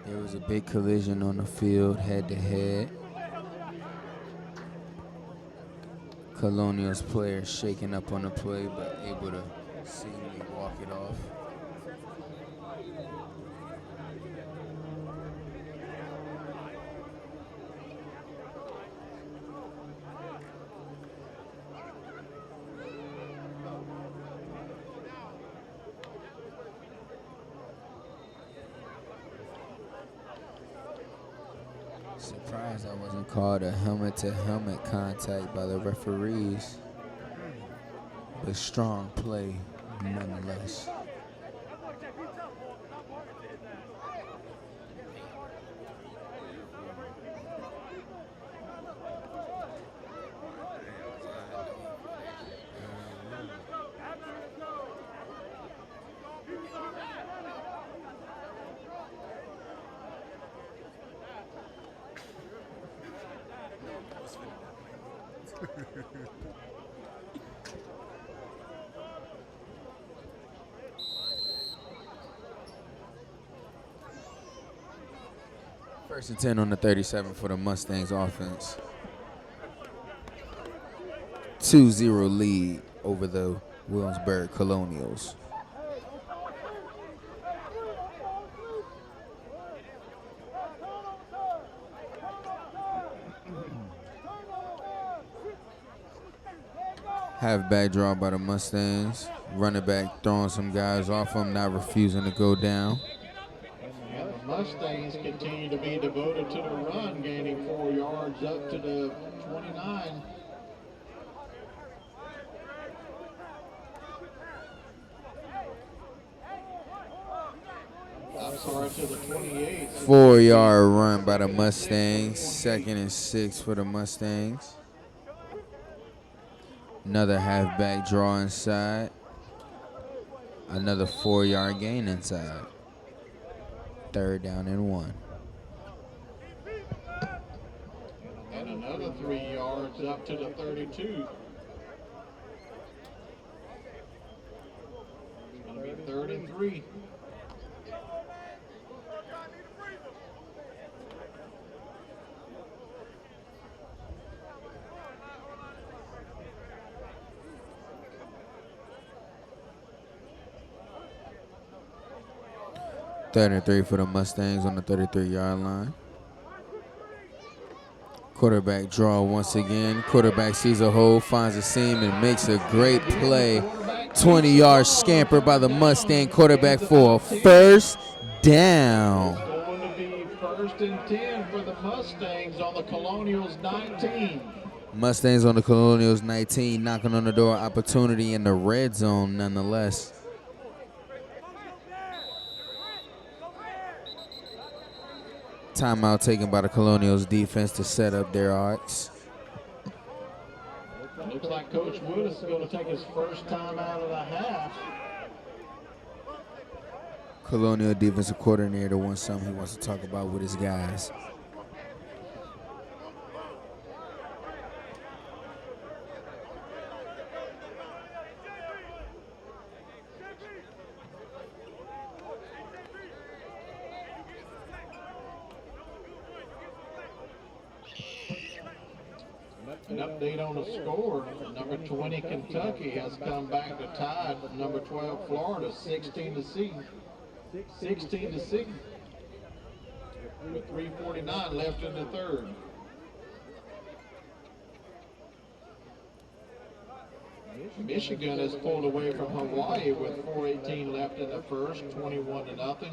There was a big collision on the field, head-to-head. Colonials players shaking up on the play, but able to seemingly walk it off. Surprised I wasn't called a helmet-to-helmet contact by the referees, but strong play nonetheless. First and 10 on the 37 for the Mustangs offense. 2-0 lead over the Williamsburg Colonials. Halfback draw by the Mustangs. Running back throwing some guys off him, not refusing to go down. And the Mustangs continue to be devoted to the run, gaining 4 yards up to the 29. I'm sorry, to the 28. 4-yard run by the Mustangs. 2nd and 6 for the Mustangs. Another halfback draw inside. Another 4-yard gain inside. 3rd down and 1. And another 3 yards up to the 32. It's going to be 3rd and 3. 3rd and 3 for the Mustangs on the 33-yard line. Quarterback draw once again. Quarterback sees a hole, finds a seam, and makes a great play. 20-yard scamper by the Mustang quarterback for a first down. It's going to be 1st and 10 for the Mustangs on the Colonials 19. Mustangs on the Colonials 19, knocking on the door. Opportunity in the red zone nonetheless. Timeout taken by the Colonials defense to set up their arcs. Looks like Coach Wood is going to take his first time out of the half. Colonial defensive coordinator wants something he wants to talk about with his guys. An update on the score. Number 20 Kentucky has come back to tie number 12 Florida 16-6. 16-6. With 3:49 left in the third. Michigan has pulled away from Hawaii with 4:18 left in the first, 21-0.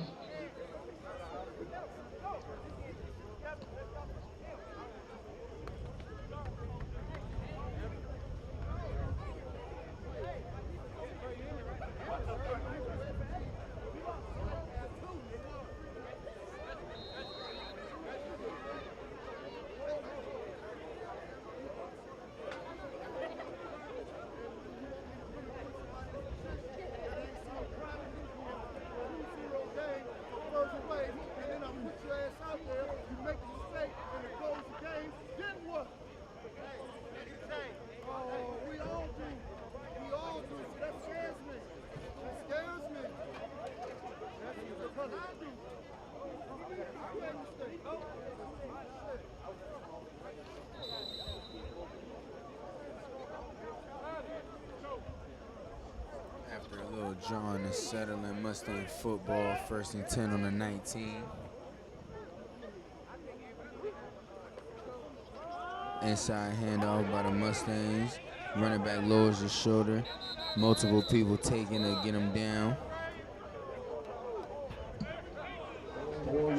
After a little John is settling Mustang football, 1st and 10 on the 19. Inside handoff by the Mustangs. Running back lowers his shoulder. Multiple people taking to get him down.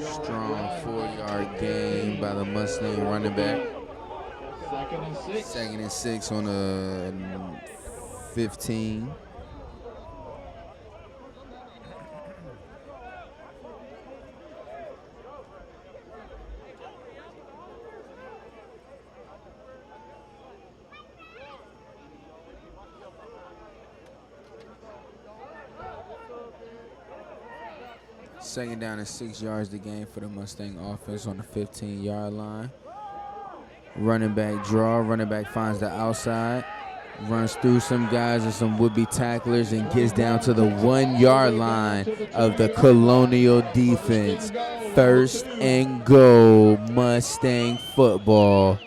Strong 4-yard gain by the Mustang running back. 2nd and 6. 2nd and 6 on the 15. Second down and 6 yards to gain for the Mustang offense on the 15-yard line. Running back draw. Running back finds the outside. Runs through some guys and some would-be tacklers and gets down to the 1-yard line of the Colonial defense. 1st and goal, Mustang football.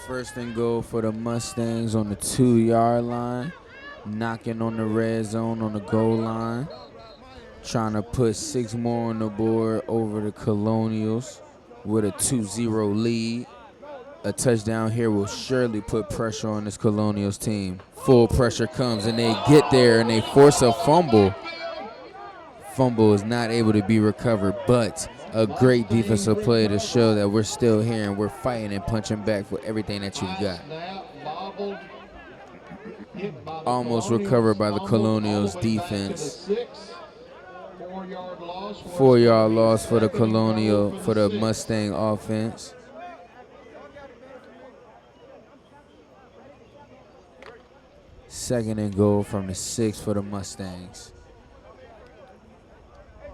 First and goal for the Mustangs on the 2-yard line. Knocking on the red zone on the goal line. Trying to put 6 more on the board over the Colonials with a 2-0 lead. A touchdown here will surely put pressure on this Colonials team. Full pressure comes and they get there and they force a fumble. Fumble is not able to be recovered, but a great defensive play to show that we're still here and we're fighting and punching back for everything that you've got. Almost recovered by the Colonials defense. 4-yard loss for the Mustang offense. Second and goal from the 6 for the Mustangs.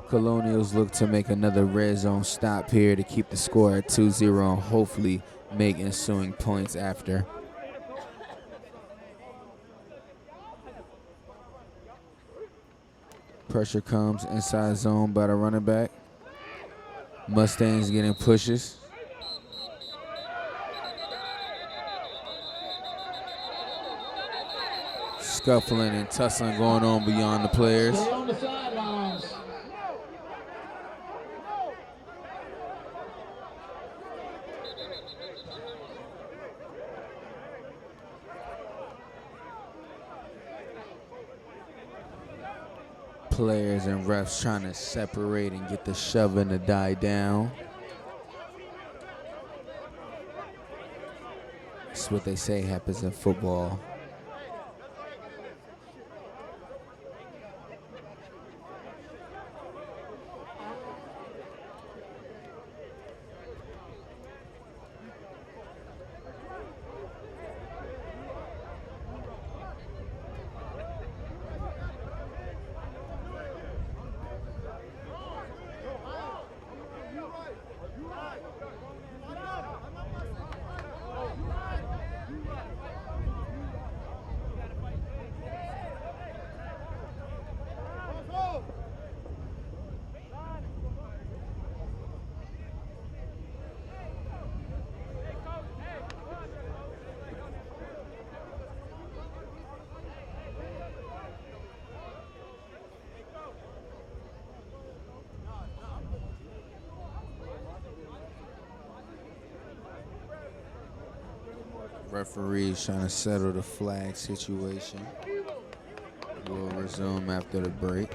Colonials look to make another red zone stop here to keep the score at 2-0 and hopefully make ensuing points after. Pressure comes inside zone by the running back. Mustangs getting pushes. Scuffling and tussling going on beyond the players. Stay on the sidelines. Players and refs trying to separate and get the shoving to die down. That's what they say happens in football. Referees trying to settle the flag situation. We'll resume after the break.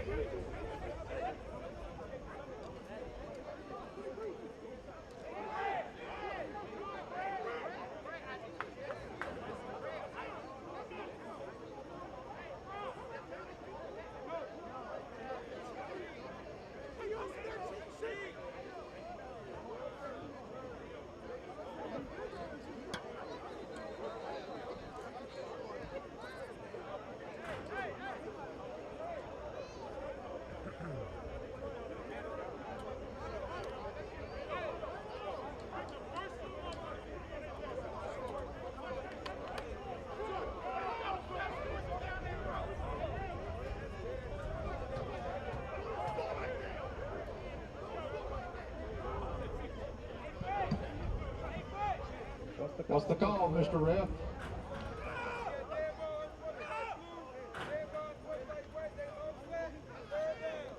What's the call, Mr. Ref?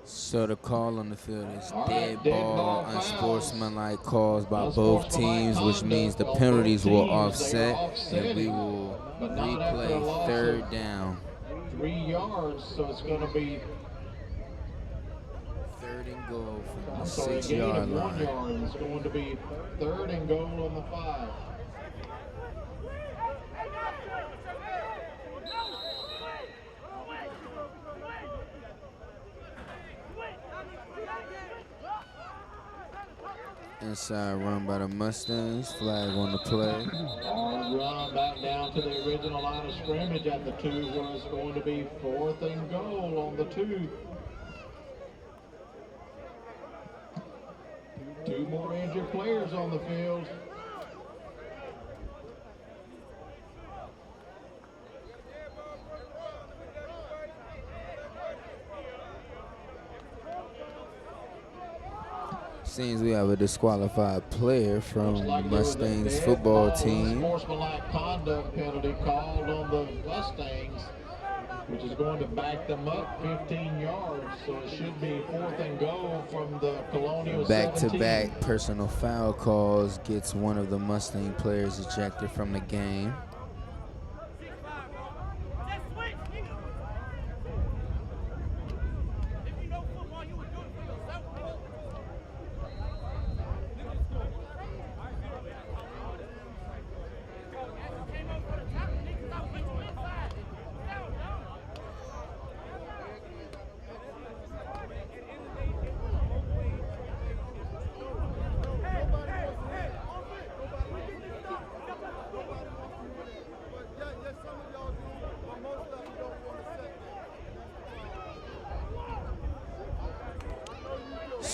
So the call on the field is All dead right, dead ball, ball fouls. unsportsmanlike calls by both Unsportsmanlike teams, which means the conduct on penalties both will teams. They are offset, and offsetting, we will but not after a replay loss third of down. 3 yards, so it's going to be, Third and goal from the I'm sorry, a gain 6-yard of 1 line. yard. It's going to be 3rd and goal on the 5. Inside run by the Mustangs, flag on the play. Hard run back down to the original line of scrimmage at the 2, where it's going to be 4th and goal on the 2. 2 more injured players on the field. Seems we have a disqualified player from Looks the like there was a Mustangs dead football ball, team. Sportsmanlike conduct penalty called on the Mustangs, which is going to back them up 15 yards. So it should be 4th and goal from the Colonial 17. Back-to-back personal foul calls gets one of the Mustang players ejected from the game.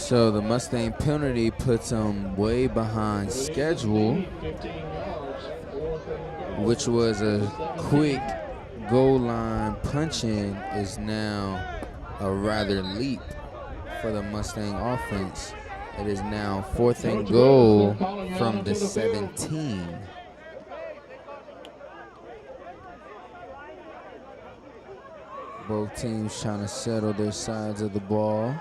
So the Mustang penalty puts them way behind schedule, 15 yards, 4th and goal. which was a quick goal line punch-in, is now a rather leap for the Mustang offense. It is now 4th and goal from the 17. Both teams trying to settle their sides of the ball.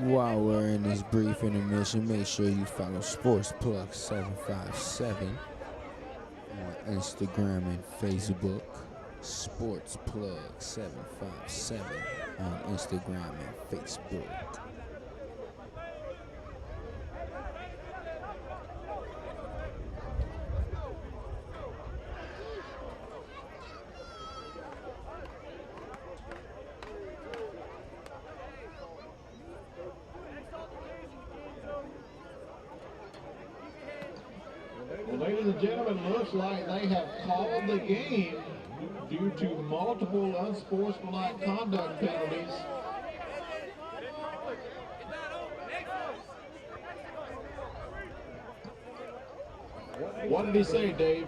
While we're in this brief intermission, make sure you follow Sports Plug 757 on Instagram and Facebook. Sports Plug 757 on Instagram and Facebook. Ladies and gentlemen, looks like they have called the game due to multiple unsportsmanlike conduct penalties. What did he say, Dave?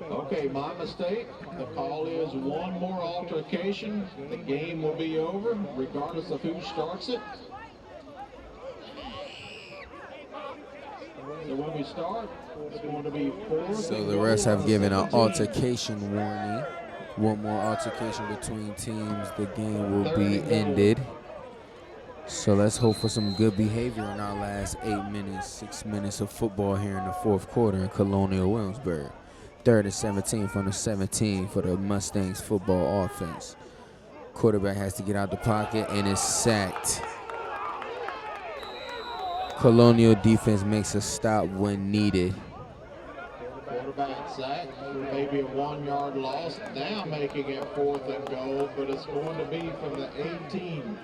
Okay, my mistake. The call is one more altercation. The game will be over, regardless of who starts it. So when we start, it's going to be 4th. So the refs have given an altercation warning. One more altercation between teams, the game will be ended. So let's hope for some good behavior in our last 6 minutes of football here in the 4th quarter in Colonial Williamsburg. 3rd and 17 from the 17 for the Mustangs football offense. Quarterback has to get out the pocket and is sacked. Colonial defense makes a stop when needed. Quarterback sack, maybe a 1-yard loss, now making it 4th and goal, but it's going to be from the 18.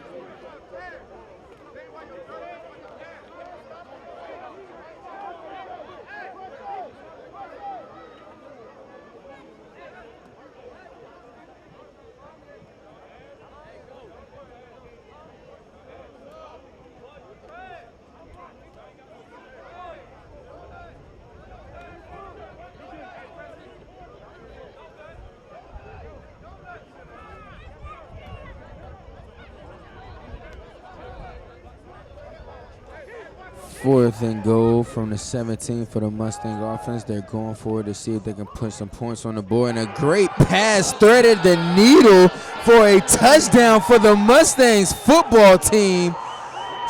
Fourth and goal from the 17 for the Mustang offense. They're going for it to see if they can put some points on the board. And a great pass threaded the needle for a touchdown for the Mustangs football team.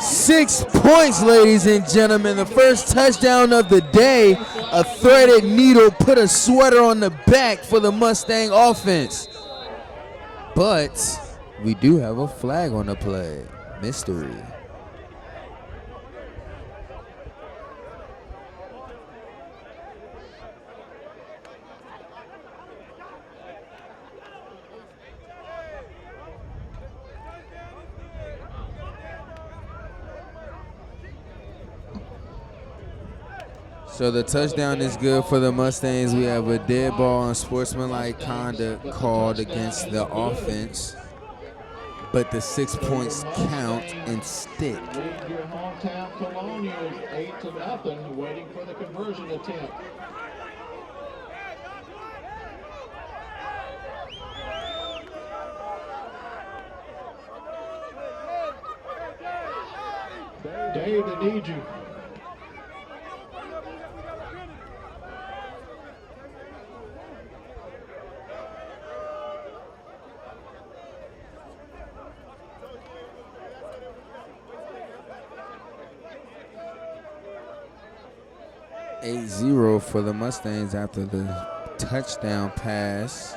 6 points, ladies and gentlemen. The first touchdown of the day. A threaded needle put a sweater on the back for the Mustang offense. But we do have a flag on the play. Mystery. So the touchdown is good for the Mustangs. We have a dead ball on sportsmanlike conduct called against the offense, but the 6 points count and stick. Lead your hometown Colonials 8-0, waiting for the conversion attempt. Dave, they need you. Eight 0 for the Mustangs after the touchdown pass.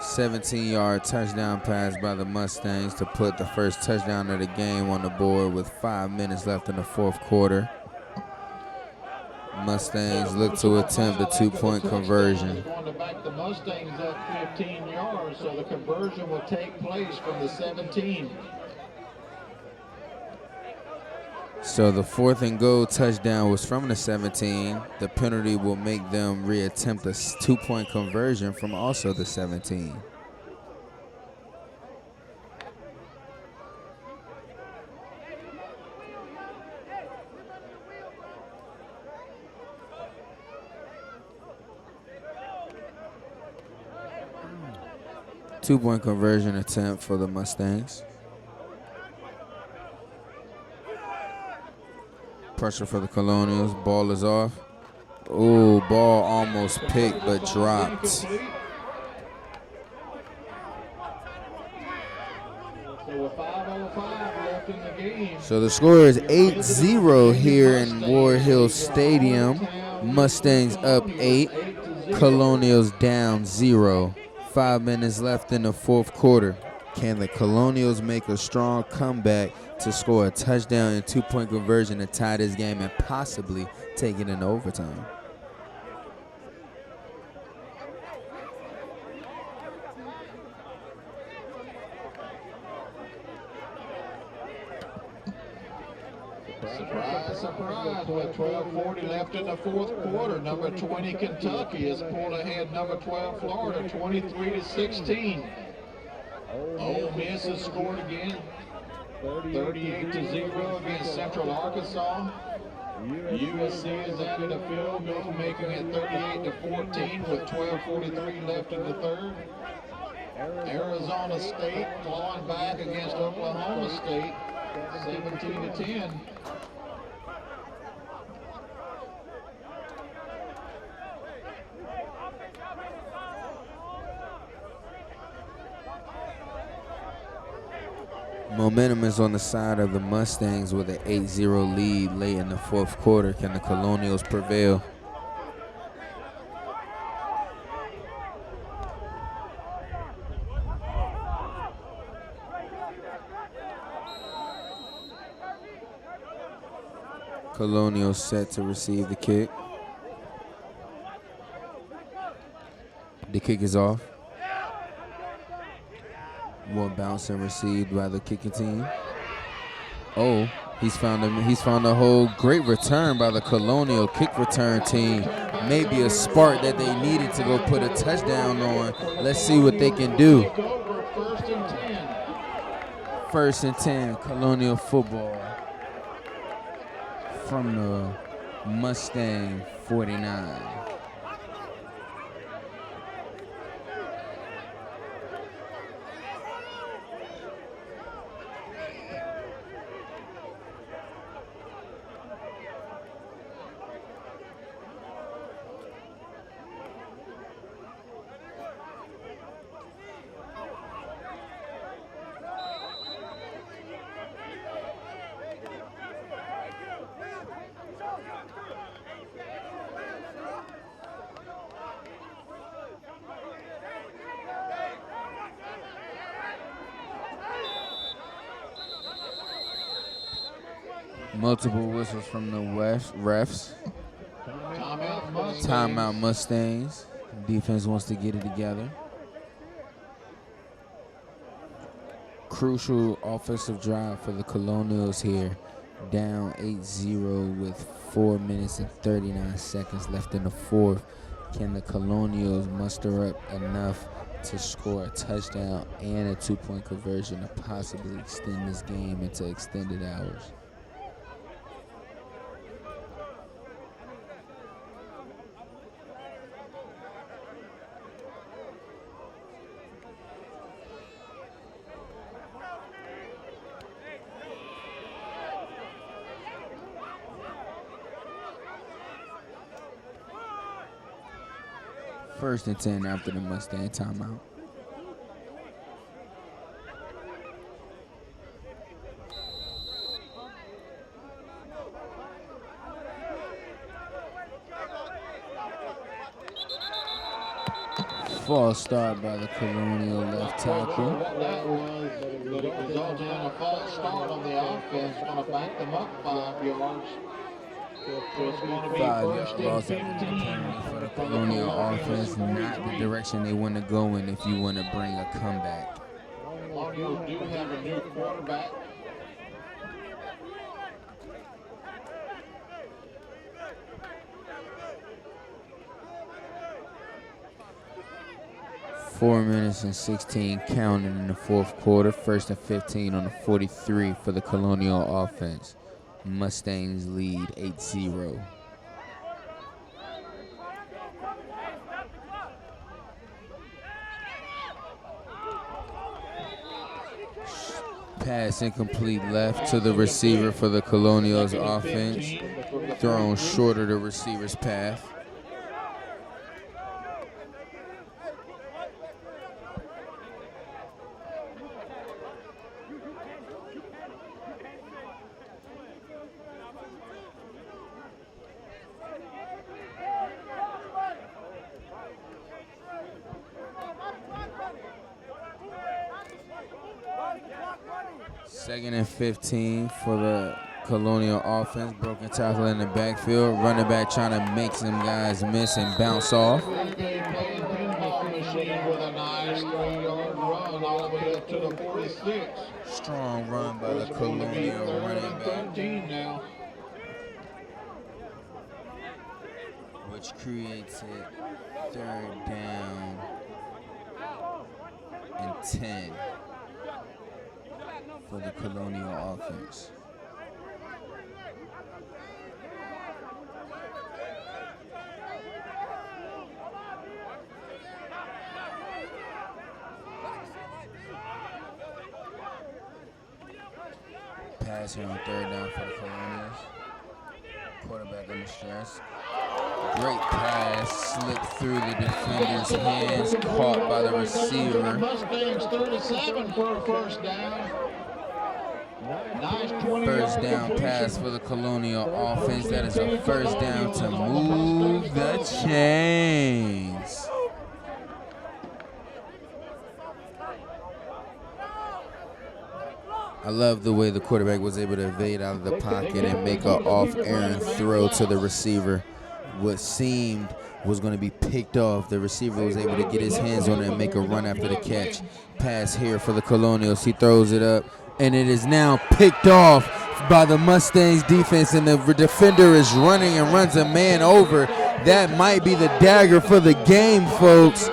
17-yard touchdown pass by the Mustangs to put the first touchdown of the game on the board with 5 minutes left in the fourth quarter. Mustangs look to attempt a two-point conversion. Going to back the Mustangs up 15 yards, so the conversion will take place from the 17. So the 4th and goal touchdown was from the 17. The penalty will make them reattempt a two-point conversion from also the 17. Two-point conversion attempt for the Mustangs. Pressure for the Colonials. Ball is off. Oh, ball almost picked but dropped. So with 5:05 left in the game. So the score is 8-0 here in War Hill Stadium. Mustangs up 8. Colonials down 0. 5 minutes left in the fourth quarter. Can the Colonials make a strong comeback to score a touchdown and two-point conversion to tie this game and possibly take it into overtime? Surprise, surprise, with 12:40 left in the fourth quarter. Number 20 Kentucky has pulled ahead number 12 Florida 23-16. Ole Miss has scored again 38-0 against Central Arkansas. USC has added a field goal, making it 38-14 with 12:43 left in the third. Arizona State clawing back against Oklahoma State 17-10. Momentum is on the side of the Mustangs with an 8-0 lead late in the fourth quarter. Can the Colonials prevail? Colonials set to receive the kick. The kick is off. One bounce and received by the kicking team. Oh, he's found a whole great return by the Colonial kick return team. Maybe a spark that they needed to go put a touchdown on. Let's see what they can do. First and 10, Colonial football from the Mustang 49. Multiple whistles from the refs. Timeout Mustangs. Defense wants to get it together. Crucial offensive drive for the Colonials here. Down 8-0 with 4 minutes and 39 seconds left in the fourth. Can the Colonials muster up enough to score a touchdown and a two-point conversion to possibly extend this game into extended hours? First and 10 after the Mustang timeout. False start by the Colonial left tackle. That was, but it resulted in a false start on the offense. Going to back them up 5 yards. So it's going to be 5 first yard and loss 15 for the Colonial offense. Not the direction they want to go in if you want to bring a comeback. Colonials do have a new quarterback. Four minutes and 16 counting in the fourth quarter. First and 15 on the 43 for the Colonial offense. Mustangs lead 8-0. Pass incomplete left to the receiver for the Colonials offense. Thrown short of the receiver's path. Second and 15 for the Colonial offense. Broken tackle in the backfield. Running back trying to make some guys miss and bounce off. Pinball machine with a nice 3-yard run all the way up to the 46. Strong run by the Colonial running back, 13 now. which creates it 3rd down and 10 for the Colonial offense. Pass here on 3rd down for the Colonials. Quarterback under stress. Great pass, slipped through the defender's hands, caught by the receiver. Mustangs 37 for a first down. Nice 20 First down pass for the Colonial offense. That is a first down to move the chains. I love the way the quarterback was able to evade out of the pocket and make an off-errand throw to the receiver. What seemed was going to be picked off, the receiver was able to get his hands on it and make a run after the catch. Pass here for the Colonials. He throws it up, and it is now picked off by the Mustangs defense, and the defender is running and runs a man over. That might be the dagger for the game, folks.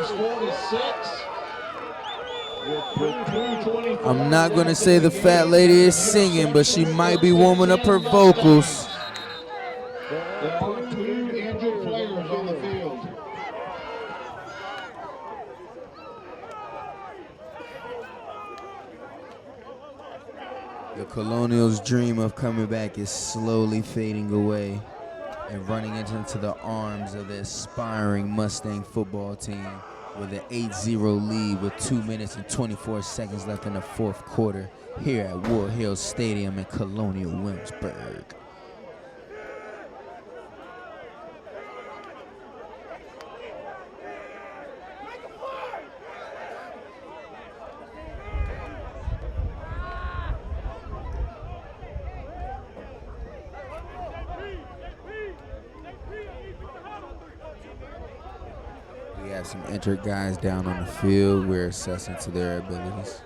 I'm not going to say the fat lady is singing, but she might be warming up her vocals. There are 2 injured players on the field. The Colonials' dream of coming back is slowly fading away and running into the arms of the aspiring Mustang football team with an 8-0 lead with 2 minutes and 24 seconds left in the fourth quarter here at War Hill Stadium in Colonial Williamsburg. We have some injured guys down on the field. We're assessing to their abilities.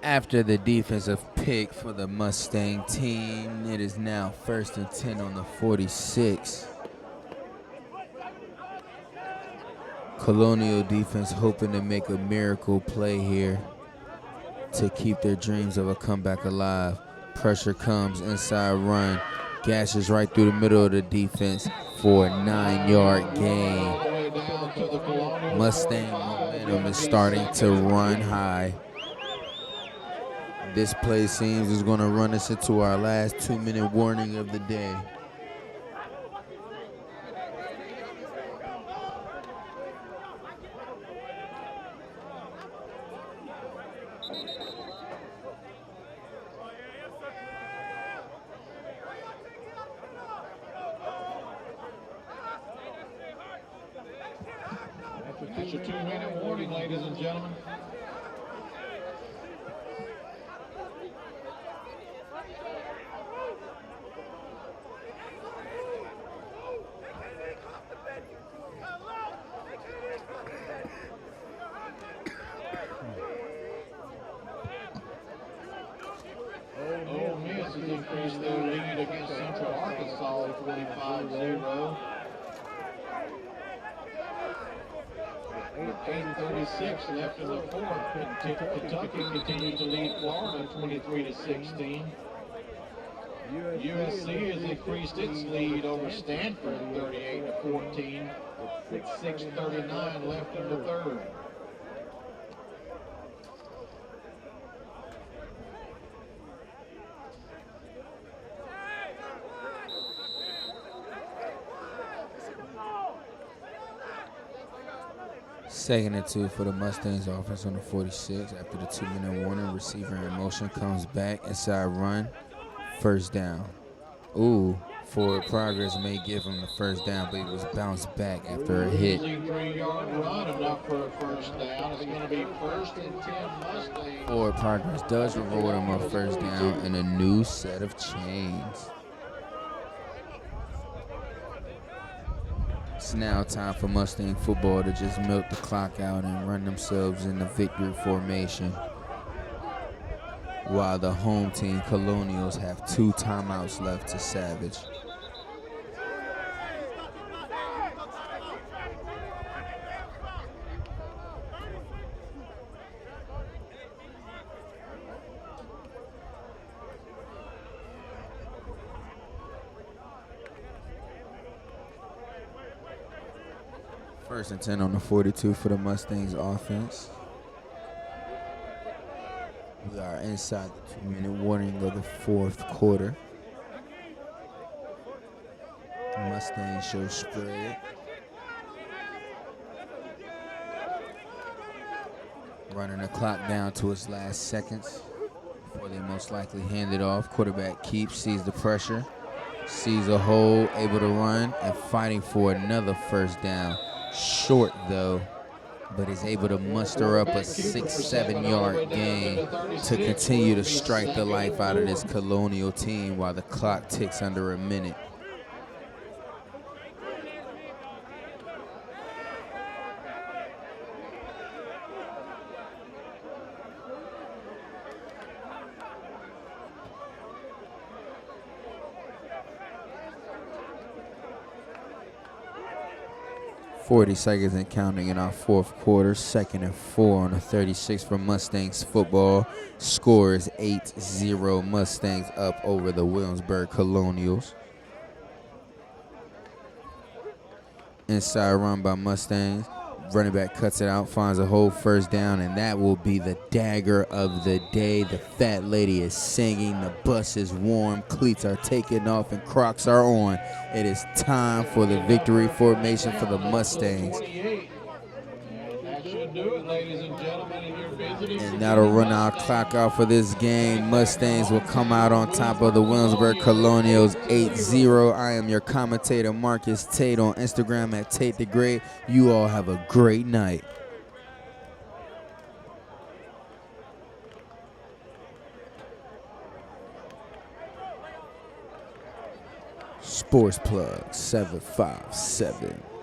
After the defensive pick for the Mustang team, it is now 1st and 10 on the 46. Colonial defense hoping to make a miracle play here to keep their dreams of a comeback alive. Pressure comes, inside run, gashes right through the middle of the defense for a 9-yard gain. Mustang momentum is starting to run high. This play seems is going to run us into our last 2-minute warning of the day. That's your 2-minute warning, ladies and gentlemen. Ole Miss has increased their lead against Central Arkansas 45-0. 8:36 left in the fourth. Kentucky continues to lead Florida 23-16. USC has increased its lead over Stanford 38-14 with 6:39 left in the third. Second and 2 for the Mustangs offense on the 46. After the 2-minute warning, receiver in motion comes back, inside run, first down. Ooh, forward progress may give him the first down, but he was bounced back after a hit. 3-yard run enough for a first down. It's going to be 1st and 10 Mustangs. Forward progress does reward him a first down and a new set of chains. It's now time for Mustang football to just milk the clock out and run themselves in the victory formation, while the home team Colonials have 2 timeouts left to salvage. First and 10 on the 42 for the Mustangs offense. We are inside the 2-minute warning of the fourth quarter. Mustangs show spread. Running the clock down to its last seconds before they most likely hand it off. Quarterback keeps, sees the pressure, sees a hole, able to run, and fighting for another first down. Short though, but is able to muster up a 6-7 yard gain to continue to strike the life out of this Colonial team while the clock ticks under a minute. .40 seconds and counting in our fourth quarter. 2nd and 4 on the 36 for Mustangs football. Score is 8-0. Mustangs up over the Williamsburg Colonials. Inside run by Mustangs. Running back cuts it out, finds a hole, first down, and that will be the dagger of the day. The fat lady is singing, the bus is warm, cleats are taking off, and Crocs are on. It is time for the victory formation for the Mustangs. That should do it, ladies and gentlemen, and you're visiting. And that'll run our clock out for this game. Mustangs will come out on top of the Williamsburg Colonials 8-0. I am your commentator, Marcus Tate, on Instagram at Tate the Great. You all have a great night. Sports Plug 757.